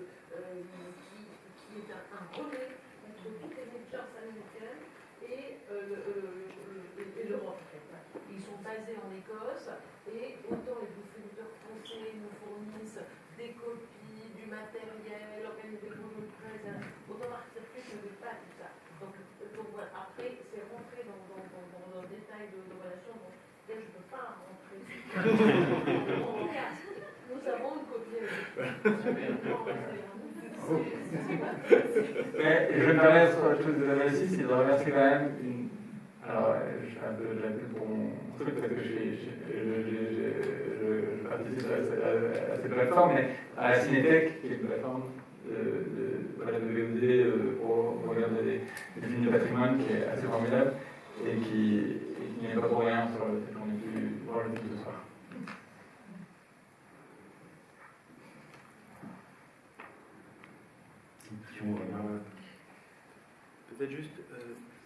un relais entre toutes les éditeurs américaines et l'Europe. Ils sont basés en Écosse et autant les distributeurs français nous fournissent des copies, du matériel, organisent des groupes de presse, autant Parcircus ne fait pas tout ça. Nous avons une copie. Mais je vais me permettre autre chose de aussi, c'est de remercier quand même une. Alors, je fais un peu de la pub pour mon truc parce que je participe à cette plateforme, mais à la Cinétech, qui est une plateforme de VOD pour regarder des films de patrimoine qui est assez formidable et qui n'est pas pour rien sur le fait qu'on ait pu voir le film ce soir. Peut-être juste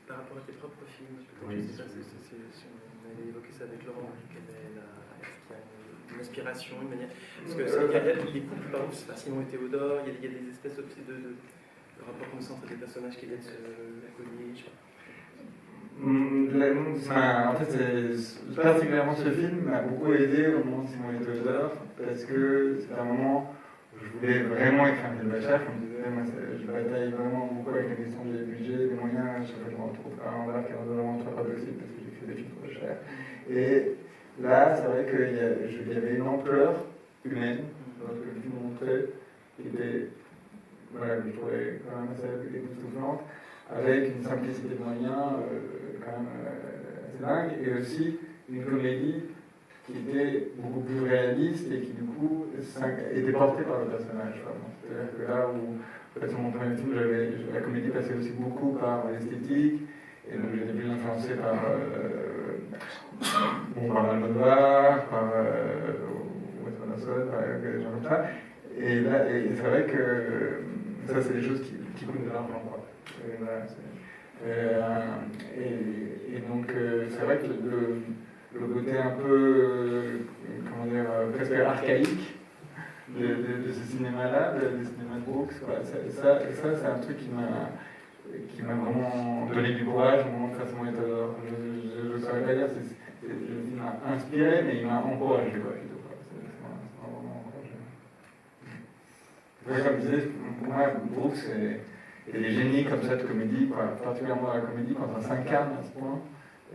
par rapport à tes propres films, je sais pas si on avait évoqué ça avec Laurent, est-ce qu'il y a une inspiration, une manière. Parce que il y a les couples, par exemple, c'est pas Simon et Théodore, il y a des espèces aussi de rapports comme ça entre des personnages qui viennent se l'accoyer, je sais pas. En fait, particulièrement ce film m'a beaucoup aidé au moment de Simon et Théodore, parce que c'était un moment où je voulais vraiment écrire un film Bachar. Je me disais, moi, je bataille vraiment beaucoup avec la question des budgets, des moyens. Chaque fois que je me retrouve à un bar qui est vraiment trop pas possible parce que j'écris des films trop chers. Et là, c'est vrai qu'il y avait une ampleur humaine dans ce que le film montrait, qui était, voilà, que je trouvais quand même assez époustouflante, avec une simplicité de moyens quand même assez dingue, et aussi une comédie qui était beaucoup plus réaliste et qui du coup était portée par le personnage. C'est-à-dire que là où, en fait, sur mon premier film, la comédie passait aussi beaucoup par l'esthétique, et donc j'étais plus influencé par Almodovar, par Wes Anderson, par des gens comme ça. Et là, c'est vrai que ça, c'est des choses qui coûtent de l'argent, quoi. Et, voilà, et donc, c'est vrai que le côté un peu, comment dire, presque archaïque de ce cinéma-là, du cinéma de Brooks, voilà, ça c'est un truc qui m'a vraiment donné du courage au moment de faire Simon et Théodore. Je ne saurais pas dire si il m'a inspiré, mais il m'a encouragé, quoi, plutôt, quoi. Ça m'a vraiment encouragé. Comme je disais, pour moi, Brooks, il y a des génies comme ça de comédie, quoi, particulièrement la comédie, quand ça s'incarne à ce point.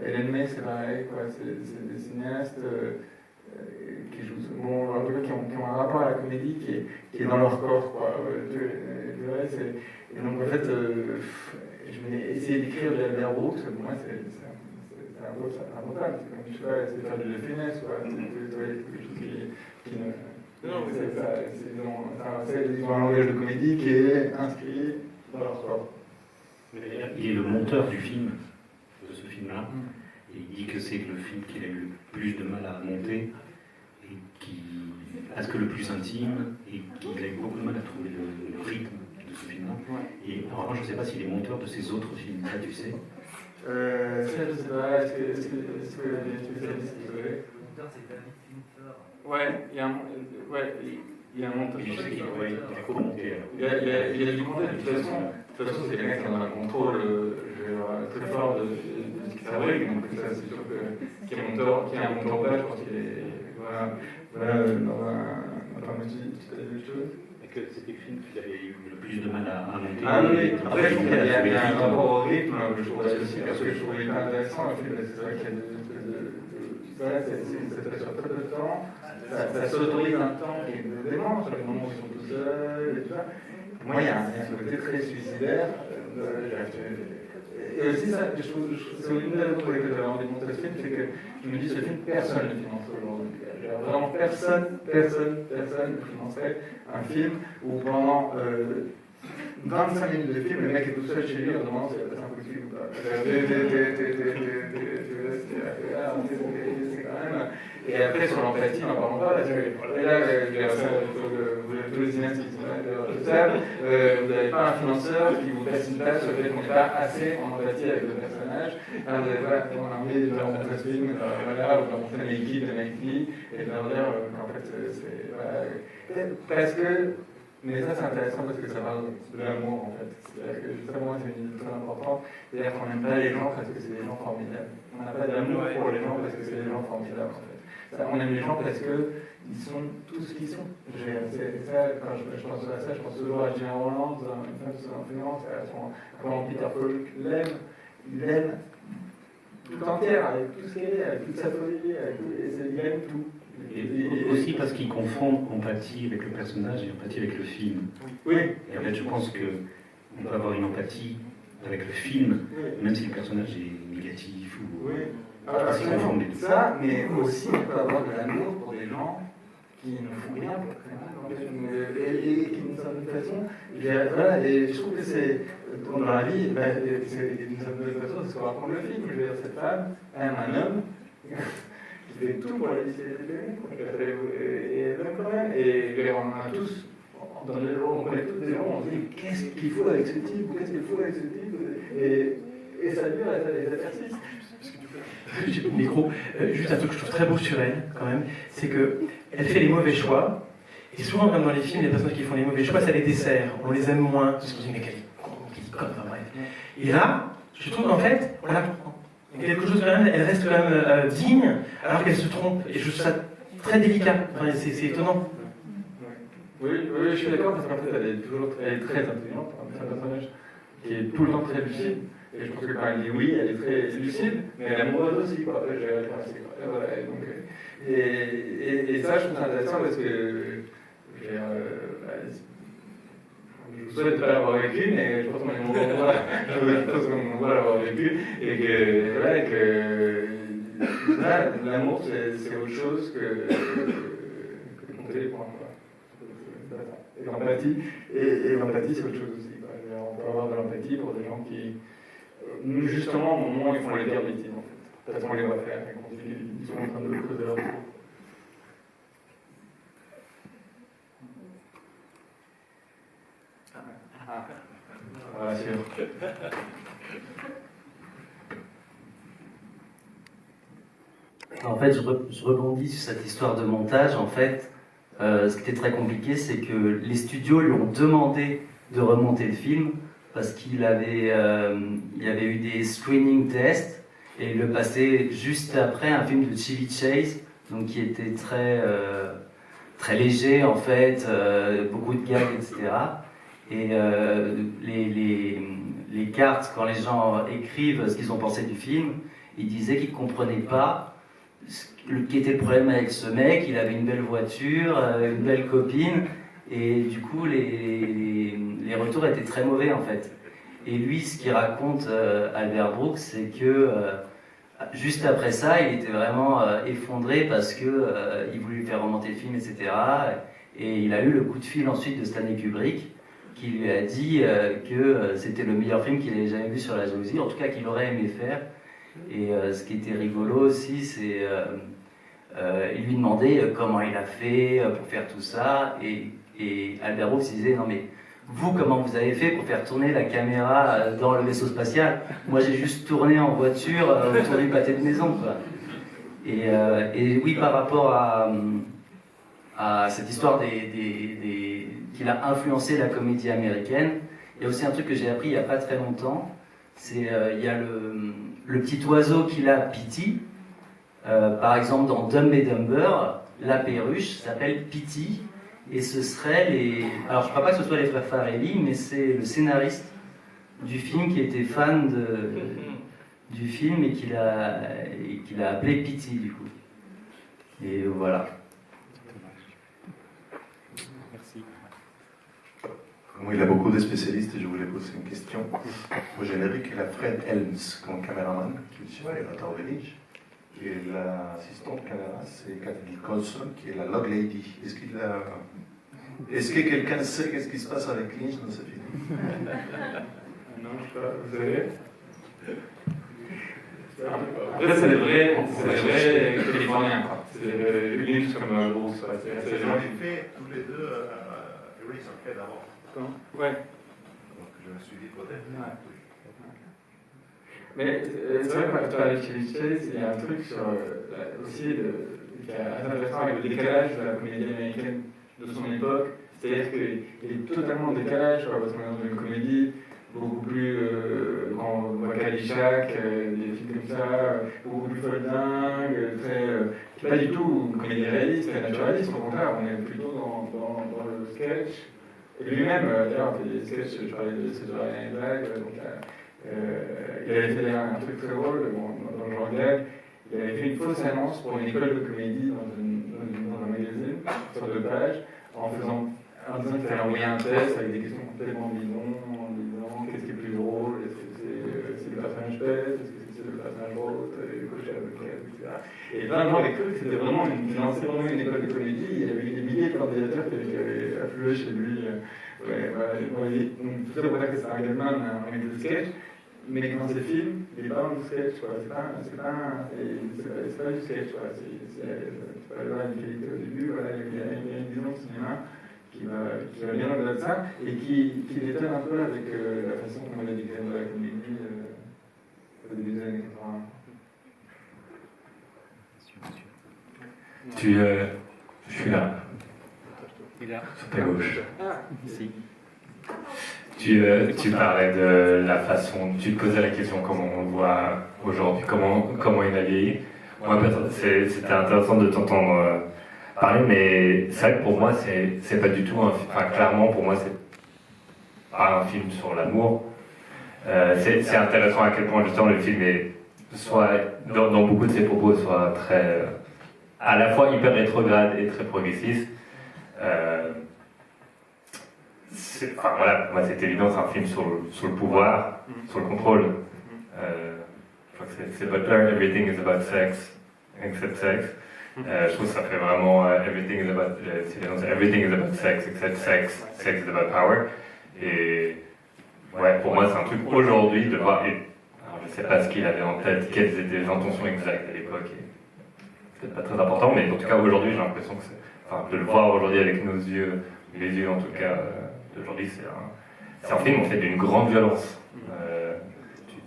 Hélène May, c'est pareil, quoi, c'est des cinéastes qui jouent, bon, en tout cas, qui ont un rapport à la comédie qui est dans leur corps, quoi. Et donc, en fait, je vais essayer d'écrire de Albert Brooks, pour moi, c'est impossible. C'est comme, je sais pas, essayer de faire du finesse, quoi. C'est quelque chose qui ne. Non, ils ont un langage de comédie qui est inscrit dans leur corps. Il est le monteur du film, de ce film-là, et il dit que c'est le film qu'il a eu le plus de mal à monter, et parce que le plus intime, et qu'il a eu beaucoup de mal à trouver le rythme de ce film-là. Et en revanche, je ne sais pas s'il est monteur de ses autres films, ça tu sais. Ça, je sais pas, est-ce que tu sais, désolé. Ouais, il y a un monteur. Je sais qu'il a co-monté. Il y a du montage, de toute façon, c'est quelqu'un qui en a un contrôle très fort de ce qui fabrique, donc ça, c'est sûr que qui est un monteur plat, je pense qu'il est dans un outil, tu as dit autre chose. Que c'était le film qu'il avait eu le plus de mal à monter. Ah oui, après je trouve qu'il y a un rapport au rythme, je trouve aussi, parce que je trouvais hyper intéressant le film, c'est vrai qu'il y a des espèces de. Voilà, ça fait sur très peu de temps, ça s'autorise un temps qui est dément, sur les moments où ils sont tout seuls et tout ça. Moi, il y a ce côté très suicidaire. Et aussi, ça, je trouve, c'est une des raisons pour lesquelles j'avais envie de montrer ce film, c'est que je me dis ce film, personne ne le finance aujourd'hui. Vraiment personne ne financerait un film où pendant 25 minutes de film, le mec est tout seul chez lui, on demande s'il a passé un coup de fil ou pas. C'est quand même. Et après, sur l'empathie, on n'en parle pas, parce que là, tous les cinéastes qui sont là, vous n'avez pas un financeur qui vous passe une place sur le fait qu'on n'est pas assez en empathie avec le personnage. On a envie de leur montrer ce film, voilà, ou de leur montrer l'équipe de Nike, et de leur dire qu'en fait, c'est. Parce que. Mais ça, c'est intéressant parce que ça parle de l'amour, en fait. C'est-à-dire que, justement, c'est une idée très importante. C'est-à-dire qu'on n'aime pas les gens parce que c'est des gens formidables. On n'a pas d'amour pour les gens parce que c'est des gens formidables, en fait. On aime les gens parce qu'ils sont tout ce qu'ils sont. Ça, quand je pense à ça, je pense toujours à Gina Roland, une femme de son influence, comment Peter Falk l'aime. Il l'aime tout entière, avec tout ce qu'elle est, avec toute sa folie, il aime tout. Et aussi parce qu'il confond empathie avec le personnage et empathie avec le film. Oui. Et en fait, je pense qu'on peut avoir une empathie avec le film, même si le personnage est négatif ou... Oui. Parce qu'ils confondent les deux. Ça, mais aussi on peut avoir de l'amour pour des gens qui ne font rien pour très mal dans le film. Et qui, d'une certaine façon, voilà, et je trouve que c'est, dans la vie, d'une certaine façon, c'est ce qu'on va prendre le film. Je veux dire, cette femme aime un homme qui fait tout pour la et elle aime quand même. Et on a tous, on connaît tous des gens, on se dit, qu'est-ce qu'il faut avec ce type, ou qu'est-ce qu'il faut avec ce type, et ça dure, et ça persiste. J'ai le micro. Juste un truc que je trouve très beau sur elle, quand même, c'est qu'elle fait les mauvais choix. Et souvent, comme dans les films, les personnes qui font les mauvais choix, ça les dessert. On les aime moins. Parce qu'on se dit, mais quelle conne, enfin bref. Et là, je trouve qu'en fait, on la comprend. Il y a quelque chose quand même, elle reste quand même digne, alors qu'elle se trompe. Et je trouve ça très délicat. Enfin, c'est étonnant. Oui, je suis d'accord, parce qu'en fait, elle est très intelligente. C'est un personnage qui est tout le temps très lucide. Et je pense que quand elle dit oui, elle est très lucide, mais elle est amoureuse aussi, quoi. Voilà, et ça, je trouve ça intéressant parce que je souhaite pas l'avoir vécu, mais je pense qu'on va l'avoir vécu, et que là, l'amour, c'est autre chose que compter les points, quoi. Et l'empathie, c'est autre chose aussi, quoi. On peut avoir de l'empathie pour des gens qui, justement, au moment où ils font les pires bêtises, en fait. Parce qu'on les voit faire, et qu'on se dit qu'ils sont en train de creuser leur trou. Voilà, sûr. En fait, je rebondis sur cette histoire de montage. En fait, ce qui était très compliqué, c'est que les studios lui ont demandé de remonter le film parce qu'il avait eu des screening tests et il le passait juste après un film de Chevy Chase, donc qui était très léger en fait, beaucoup de gags, etc. Et les cartes, quand les gens écrivent ce qu'ils ont pensé du film, ils disaient qu'ils ne comprenaient pas qui était le problème avec ce mec. Il avait une belle voiture, une belle copine, et du coup les retours étaient très mauvais en fait. Et lui, ce qu'il raconte, Albert Brooks, c'est que juste après ça, il était vraiment effondré parce que il voulait lui faire remonter le film, etc. Et il a eu le coup de fil ensuite de Stanley Kubrick, qui lui a dit que c'était le meilleur film qu'il ait jamais vu sur la jalousie, en tout cas qu'il aurait aimé faire. Et ce qui était rigolo aussi, c'est il lui demandait comment il a fait pour faire tout ça, et Albert Brooks disait non mais vous, comment vous avez fait pour faire tourner la caméra dans le vaisseau spatial? Moi j'ai juste tourné en voiture autour du pâté de maison, quoi. Et oui, par rapport à cette histoire qu'il a influencé la comédie américaine, il y a aussi un truc que j'ai appris il n'y a pas très longtemps. C'est il y a le petit oiseau qu'il a, Petey. Par exemple, dans Dumb and Dumber, la perruche s'appelle Petey, et ce serait alors je ne crois pas que ce soit les frères Farrelly, mais c'est le scénariste du film qui était fan du film et qu'il a appelé Petey du coup. Et voilà. Merci. Moi, il a beaucoup de spécialistes et je voulais poser une question. Au générique, il a Fred Helms comme caméraman, qui est chez Opérateur Village. Et l'assistante caméra, c'est Catherine Colson, qui est la Log Lady. Est-ce que quelqu'un sait qu'est-ce qui se passe avec Lynch dans ce film? Non, je sais pas. Vous savez? Après, c'est des vrais Californiens, quoi. C'est Lynch comme Bruce. C'est des gens J'ai fait tous les deux Erase en fait d'abord. Ouais. Donc je me suis dit peut-être. Ouais. Mais c'est vrai que quand tu parlais de Chevy Chase, il y a un truc sur, aussi qui est assez intéressant avec le décalage de la comédie américaine de son époque. C'est-à-dire qu'il est totalement en décalage, parce qu'on est dans une comédie beaucoup plus, quand on voit Caddyshack, des films comme ça, beaucoup plus foldingue, très, pas du tout une comédie réaliste, naturaliste, au contraire, on est plutôt dans le sketch. Et lui-même, d'ailleurs, il fait des sketchs, je parlais de Saturday Night Live, donc Il avait fait un truc très drôle dans le genre gag. Il avait fait une fausse annonce pour une école de comédie dans un magazine, sur 2 pages, en disant qu'il fallait envoyer un test avec des questions complètement bidons, en disant qu'est-ce qui est plus drôle, est-ce que c'est le personnage pète, est-ce que c'est le personnage rose, le cocher avocat, etc. Et là, les trucs, c'était vraiment, il lançait vraiment une école de comédie, il y avait des milliers de candidatures qui avaient afflué chez lui. Donc tout ça pour dire que c'est un gamin, un mec de sketch. Mais dans ces films, il n'est pas dans le sketch, quoi. C'est pas du sketch, quoi. C'est pas la qualité au début, voilà. Il y a une vision de cinéma qui va bien au-delà de ça et qui détonne un peu avec la façon dont on a décrit la comédie au début des années 80. Je suis là. Il est là. Sur ta gauche. Ah, ici. Tu parlais de la façon, tu te posais la question comment on le voit aujourd'hui, comment il a vieilli. Moi, c'était intéressant de t'entendre parler, mais c'est vrai que pour moi, c'est pas du tout clairement, pour moi, c'est pas un film sur l'amour. C'est intéressant à quel point, justement, le film est, soit, dans beaucoup de ses propos, soit très, à la fois hyper rétrograde et très progressiste. Voilà, moi c'est évident, c'est un film sur le pouvoir, sur le contrôle. Je crois que c'est Butler, Everything is about sex, except sex. Je trouve que ça fait vraiment Everything is about sex, except sex, sex is about power. Et ouais, pour moi c'est un truc aujourd'hui de voir, alors je sais pas ce qu'il avait en tête, quelles étaient les intentions exactes à l'époque, c'est peut-être pas très important, mais en tout cas aujourd'hui j'ai l'impression que de le voir aujourd'hui avec nos yeux, les yeux en tout cas, aujourd'hui, c'est un film en fait d'une grande violence. Tu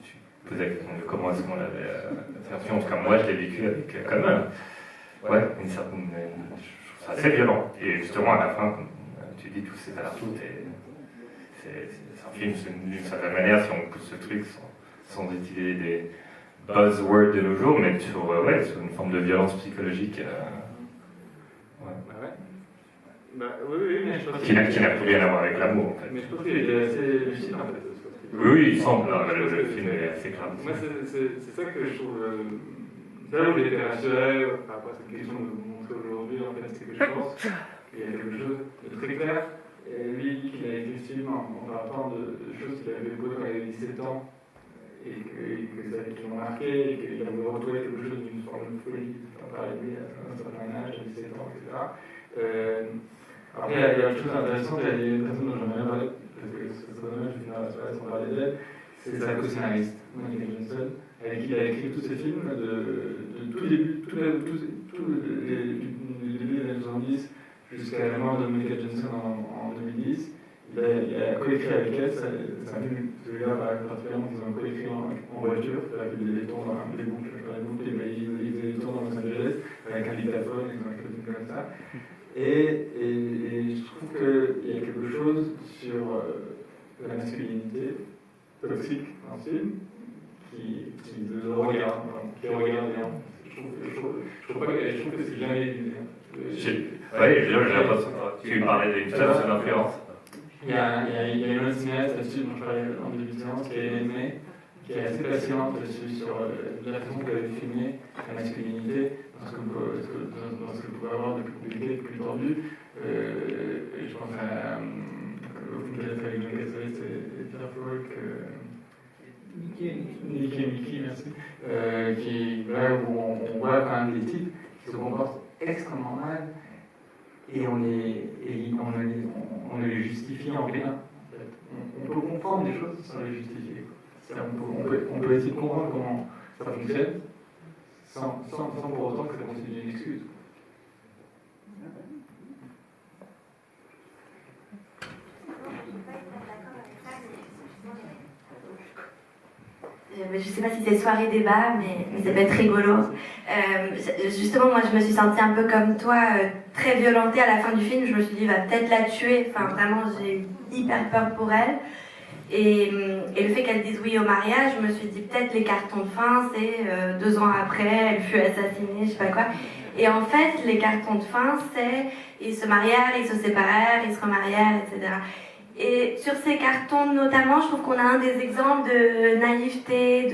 posais la question de comment est-ce qu'on l'avait perçu. En tout cas, moi, je l'ai vécu avec quand même une certaine. Je trouve ça assez violent. Et justement, à la fin, comme tu dis, tout s'est alartout. C'est un film, d'une certaine manière, si on pousse ce truc sans utiliser des buzzwords de nos jours, mais sur une forme de violence psychologique. Oui, mais je pense qui n'a plus rien à voir avec l'amour, en fait. Mais je pense qu'il est assez lucide, en fait. Oui, il semble, le film est assez clair. Moi, c'est ça que je trouve. C'est là où j'ai été rassuré par rapport à cette question de vous montrer aujourd'hui, en fait, c'est que je pense qu'il y a quelque chose de très clair. Et lui, qui a écrit ce film en parlant de choses qu'il avait beau quand il avait 17 ans, et que ça l'ont marqué, et qu'il a voulu retrouver quelque chose d'une forme de folie, par lui à un certain âge, à 17 ans, etc. Après, il y a une chose intéressante, il y a une personne dont j'aimerais bien parler, parce que c'est très dommage, je finirai la soirée sans parler d'elle, c'est sa co-scénariste, Monica Johnson, avec qui il a écrit tous ses films, de tout le début, du début des années 70 jusqu'à la mort de Monica Johnson en 2010. Il a coécrit avec elle, c'est un film, celui-là particulièrement qu'ils ont coécrit en voiture, c'est-à-dire qu'il faisait des tours dans des boucles, il faisait des tours dans Los Angeles, avec un dictaphone, ils ont écrit des trucs comme ça. Et je trouve qu'il y a quelque chose sur la masculinité toxique dans ce film qui le regarde, qui regarde bien. Je trouve que c'est jamais évident. Oui, j'ai l'impression que tu parlais d'une seule influence. Il y a une autre cinéaste là-dessus dont je parlais en début de séance, qui est Aimée, qui est assez passionnante là-dessus sur la façon qu'elle avait filmé la masculinité, dans ce que vous pouvez avoir de plus compliqué, de plus tordu. Et je pense au film qu'elle a fait avec John Cassavetes et Peter Falk, Mickey, merci, où on voit quand même des types qui se comportent extrêmement mal et on ne les justifie en rien. En fait. On peut comprendre des choses sans les justifier. On peut essayer de comprendre comment ça fonctionne sans pour autant que ça constitue une excuse. Je ne sais pas si c'est soirée débat, mais ça peut être rigolo. Justement, moi, je me suis sentie un peu comme toi, très violentée à la fin du film. Je me suis dit, il va peut-être la tuer. Enfin, vraiment, j'ai eu hyper peur pour elle. Et le fait qu'elle dise oui au mariage, je me suis dit, peut-être les cartons de fin, c'est 2 ans après, elle fut assassinée, je sais pas quoi. Et en fait, les cartons de fin, c'est ils se marièrent, ils se séparèrent, ils se remarièrent, etc. Et sur ces cartons notamment, je trouve qu'on a un des exemples de naïveté,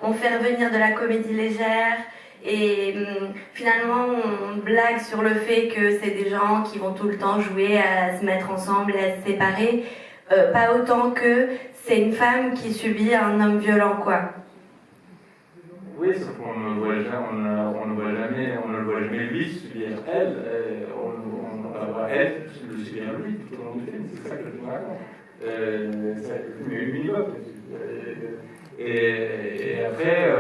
on fait revenir de la comédie légère, et finalement on blague sur le fait que c'est des gens qui vont tout le temps jouer à se mettre ensemble et à se séparer, pas autant que c'est une femme qui subit un homme violent, quoi. Oui, sauf qu'on ne le voit jamais lui subir elle, on la voit elle le subir lui tout au long du film, c'est ça que je me raconte. C'est univoque. Et après,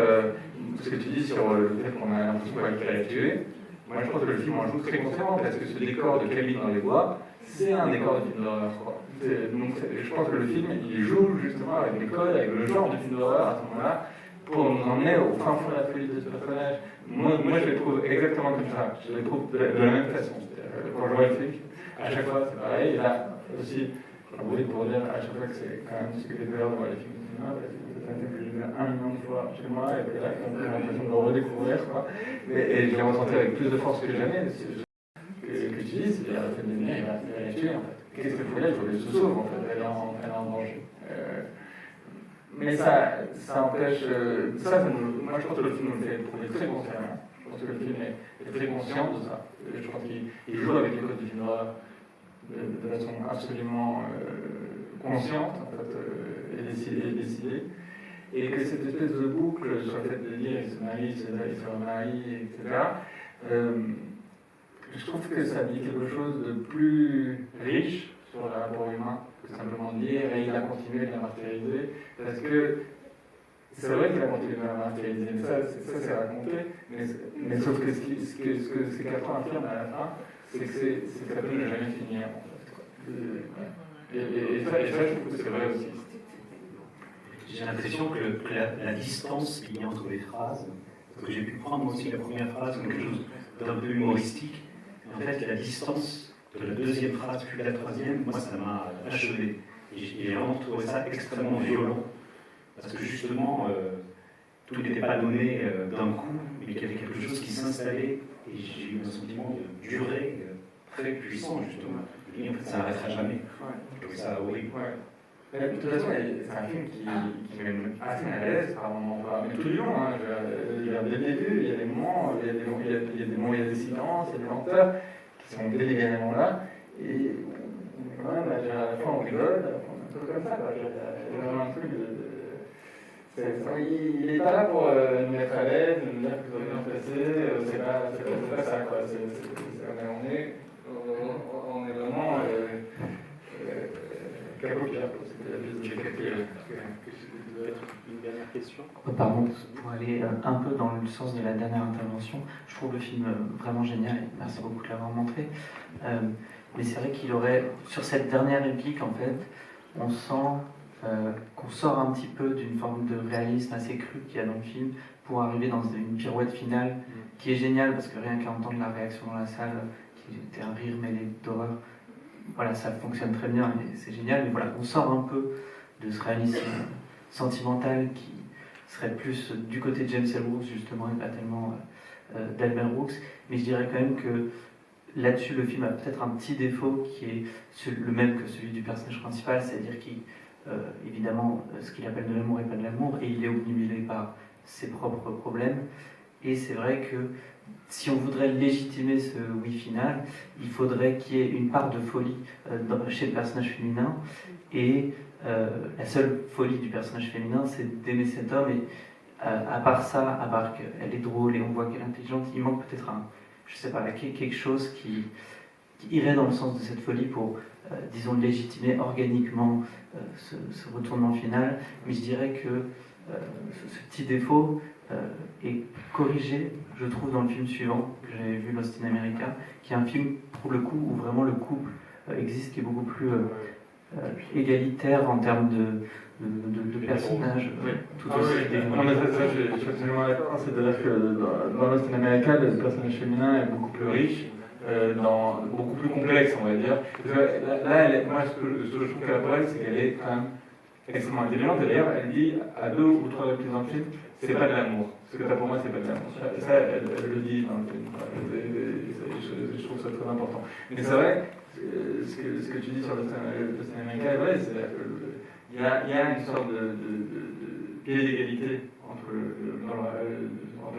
ce que tu dis sur le fait qu'on a l'impression qu'elle a tué, moi je pense que le film en joue très consciemment, parce que ce décor de cabine dans les bois, c'est un décor de film d'horreur. Donc je pense que le film, il joue justement avec les codes, avec le genre de film d'horreur à ce moment-là, pour nous emmener au fin fond de la folie de ce personnage. Moi je les trouve exactement comme ça, je les trouve de la même façon. Quand je vois le film, à chaque fois c'est pareil, et là aussi, j'en voulais pour dire à chaque fois que c'est quand même spectaculaire de voir les films de cinéma, parce que c'est un film que j'ai vu 1 million de fois chez moi, et là j'ai l'impression de le redécouvrir, quoi. Et je l'ai ressenti avec plus de force que jamais. Que tu dis, c'est-à-dire le fait de venir, il va la tuer en fait. Qu'est-ce qu'elle fait là? Il faut qu'elle se sauve en fait, elle est en danger. Mais ça empêche. Moi je pense que le film nous fait trouver très consciemment. Je pense que le film est très conscient de ça. Je pense qu'il joue avec les codes du film d'horreur de façon absolument consciente en fait, et décidée. Et que cette espèce de boucle sur le fait de dire il se marie, il se remarie, etc. Je trouve que ça dit quelque chose de plus riche sur le rapport humain que simplement dire et il a continué de la martyriser, parce que c'est vrai qu'il a continué de la martyriser, mais ça c'est raconté, mais sauf que ce que ces 4 ans affirment à la fin, c'est que ça peut ne jamais finir en fait. Et ça je trouve que c'est vrai aussi. J'ai l'impression que la distance qu'il y a entre les phrases, parce que j'ai pu prendre aussi la première phrase comme quelque chose d'un peu humoristique, en fait la distance de la deuxième phrase puis de la troisième, moi ça m'a achevé. Et j'ai vraiment trouvé ça extrêmement violent, parce que justement tout n'était pas donné d'un coup, mais qu'il y avait quelque chose qui s'installait, et j'ai eu un sentiment de durée très puissant justement. Et en fait ça n'arrêtera jamais. Je trouvais ça horrible. De toute façon, c'est un film qui met assez mal à l'aise par moments, mais tout du long. Hein, dès le début, il y a des moments, il y a des silences, il y a des lenteurs qui sont délibérément là, et quand même, à la fin on rigole, un peu comme ça. Il y a vraiment un truc il n'est pas là pour nous mettre à l'aise, nous dire que tout va bien se passer, c'est pas ça, quoi. On est vraiment capopière. Une dernière question. Pardon, pour aller un peu dans le sens de la dernière intervention, je trouve le film vraiment génial et merci beaucoup de l'avoir montré. Mais c'est vrai qu'il aurait, sur cette dernière réplique en fait, on sent qu'on sort un petit peu d'une forme de réalisme assez cru qu'il y a dans le film pour arriver dans une pirouette finale qui est géniale parce que rien qu'à entendre la réaction dans la salle, qui était un rire mêlé d'horreur, voilà, ça fonctionne très bien et c'est génial, mais voilà, on sort un peu de ce réalisme sentimental qui serait plus du côté de James L. Brooks justement et pas tellement d'Albert Brooks, mais je dirais quand même que là-dessus le film a peut-être un petit défaut qui est le même que celui du personnage principal, c'est-à-dire qu'il évidemment ce qu'il appelle de l'amour et pas de l'amour, et il est obnubilé par ses propres problèmes, et c'est vrai que si on voudrait légitimer ce oui final, il faudrait qu'il y ait une part de folie chez le personnage féminin, et la seule folie du personnage féminin, c'est d'aimer cet homme, et à part ça, à part qu'elle est drôle et on voit qu'elle est intelligente, il manque peut-être quelque chose qui irait dans le sens de cette folie pour, disons, légitimer organiquement ce retournement final, mais je dirais que ce petit défaut est corrigé, je trouve, dans le film suivant que j'avais vu, Lost in America, qui est un film, pour le coup, où vraiment le couple existe, qui est beaucoup plus égalitaire en termes de personnages. Tout aussi. Non, mais ça, je suis absolument d'accord. C'est-à-dire que dans Lost in America, le personnage féminin est beaucoup plus riche, beaucoup plus complexe, on va dire. Là, moi, ce que je trouve qu'elle a pour elle, c'est qu'elle est quand même extrêmement intelligente. Et d'ailleurs, elle dit à 2 ou 3 reprises dans le film, c'est pas de l'amour. Ce que t'as pour moi, c'est pas de l'amour. Ça, elle le dit dans le film. je trouve ça très important. Mais c'est vrai, ce que tu dis sur le cinéma américain est vrai, c'est-à-dire qu'il y a une sorte de pied d'égalité entre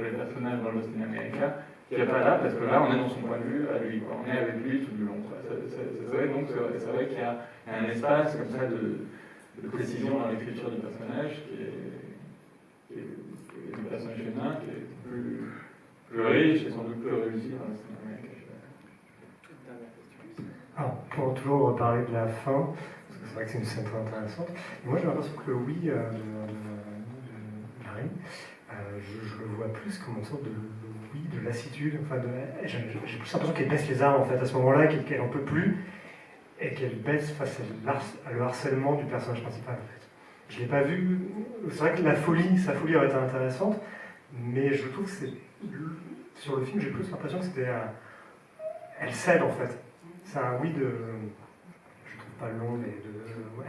les personnages dans le cinéma américain, qui n'est pas là, parce que là, on est dans son point de vue à lui, quoi. On est avec lui tout du long. C'est vrai, donc c'est vrai qu'il y a un espace comme ça de précision dans l'écriture du personnage qui est du personnage féminin qui est plus riche et sans doute plus réussi dans le cinéma américain. Alors, pour toujours reparler de la fin, parce que c'est vrai que c'est une scène très intéressante, moi j'ai l'impression que le oui de Marie, je le vois plus comme une sorte de oui, de lassitude. Enfin, j'ai plus l'impression qu'elle baisse les armes en fait à ce moment-là, qu'elle n'en peut plus, et qu'elle baisse face à le harcèlement du personnage principal. En fait. Je ne l'ai pas vu. C'est vrai que sa folie aurait été intéressante, mais je trouve que sur le film, j'ai plus l'impression que c'était. Elle cède en fait. C'est un oui de. Je trouve pas le nom, mais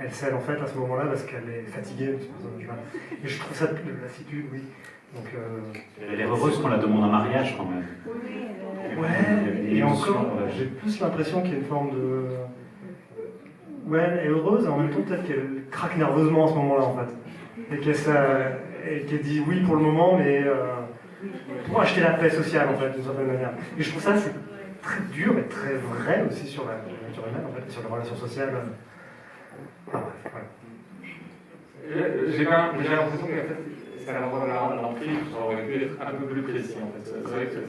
elle cède en fait à ce moment-là parce qu'elle est fatiguée. Et je trouve ça de lassitude, oui. Donc, elle est heureuse qu'on la demande en mariage quand même. Ouais, et encore, j'ai plus l'impression qu'il y a une forme de. Ouais, elle est heureuse, et en même temps, peut-être qu'elle craque nerveusement à ce moment-là, en fait. Et qu'elle dit oui pour le moment, mais pour acheter la paix sociale, en fait, d'une certaine manière. Et je trouve ça, c'est très dur, mais très vrai aussi sur la nature humaine, en fait, sur les relations sociales. Ah, bref, ouais. J'ai l'impression qu'en fait, l'emprise aurait pu être un peu plus précis, en fait. C'est vrai que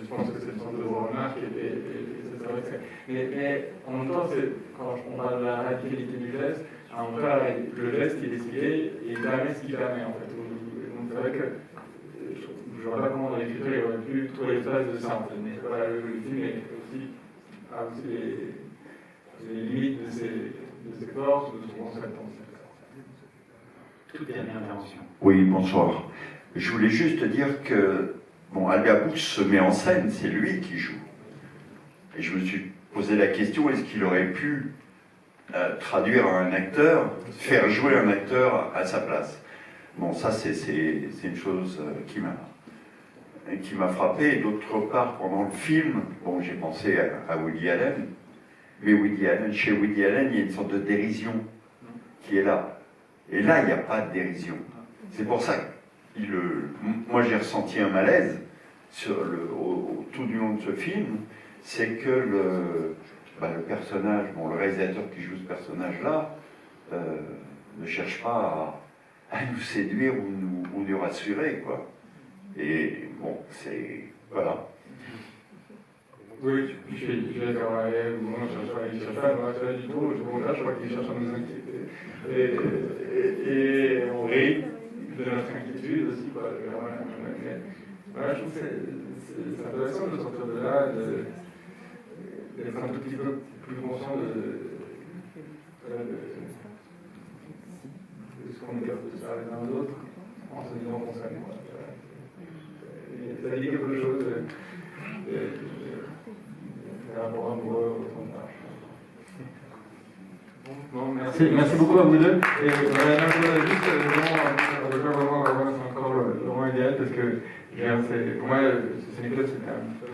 je pense que c'est une sorte de remarque, c'est vrai que mais en même temps, quand on parle de la radicalité du geste, en même temps, le geste, il est stylé, et il permet ce qu'il permet, en fait. Donc c'est vrai que je ne vois pas comment dans l'écriture, il aurait pu trouver l'espace de ça, en fait. Mais voilà, le film a aussi les limites de ses forces, de son conséquence. Toute dernière intervention. Oui, bonsoir. Je voulais juste dire que, Albert Brooks se met en scène, c'est lui qui joue. Et je me suis posé la question, est-ce qu'il aurait pu traduire un acteur, faire jouer un acteur à sa place? Bon, ça c'est une chose qui m'a frappé. Et d'autre part, pendant le film, j'ai pensé à Woody Allen, mais chez Woody Allen, il y a une sorte de dérision qui est là. Et là, il n'y a pas de dérision. C'est pour ça que moi j'ai ressenti un malaise tout du long de ce film, c'est que le personnage, le réalisateur qui joue ce personnage-là, ne cherche pas à nous séduire ou nous rassurer, quoi. Et c'est... Voilà. Oui, je suis d'accord avec vous. Moi, je ne cherche pas à nous rassurer du tout. Je crois qu'il cherche à nous inquiéter. Et on rit de notre inquiétude aussi, quoi. Voilà, je trouve que c'est intéressant de sortir de là, d'être un tout petit peu plus conscient de ce qu'on est capable de faire les uns aux autres en se disant qu'on s'aime. Ça dit quelque chose. C'est un rapport amoureux au fond de ça. Bon, merci beaucoup à vous deux. Et juste c'est encore le roman idéal parce que pour moi, ce Nicolas, c'était un peu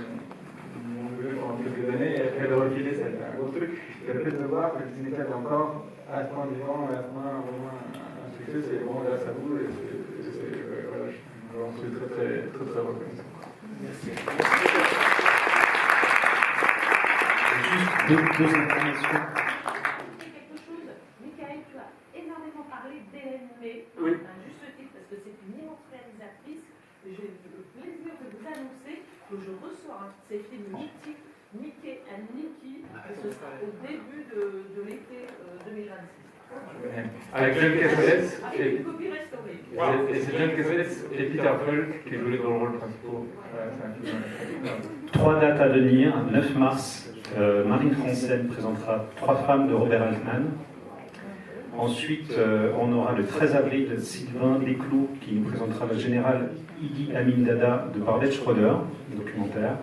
mon bébé pendant quelques années. Et après le refiler, c'était un gros truc. Et le fait de voir que le Nicolas est encore à ce point vivant, à ce point vraiment un succès, c'est vraiment grâce à vous. Et voilà, je suis très reconnaissant. Merci. Juste deux informations. Oui. À juste titre, parce que c'est une immense réalisatrice. J'ai le plaisir de vous annoncer que je reçois un de ces films mythiques, Mickey and Nicky, et ce sera au début de l'été 2026. Avec John Cassavetes. Avec une copie restaurée. Et c'est John Cassavetes et Peter Falk qui jouent les deux rôles principaux. Trois dates à venir. 9 mars, Marine Francel présentera Trois femmes de Robert Altman. Ensuite, on aura le 13 avril Sylvain Desclous qui nous présentera le général Idi Amin Dada de Barbet Schroeder, documentaire.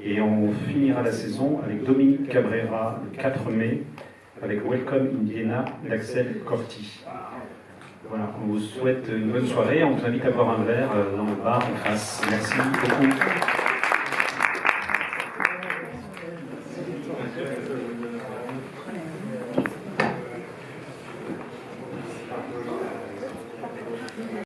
Et on finira la saison avec Dominique Cabrera le 4 mai avec Welcome Indiana d'Axel Corti. Voilà, on vous souhaite une bonne soirée. On vous invite à boire un verre dans le bar en face. Merci beaucoup.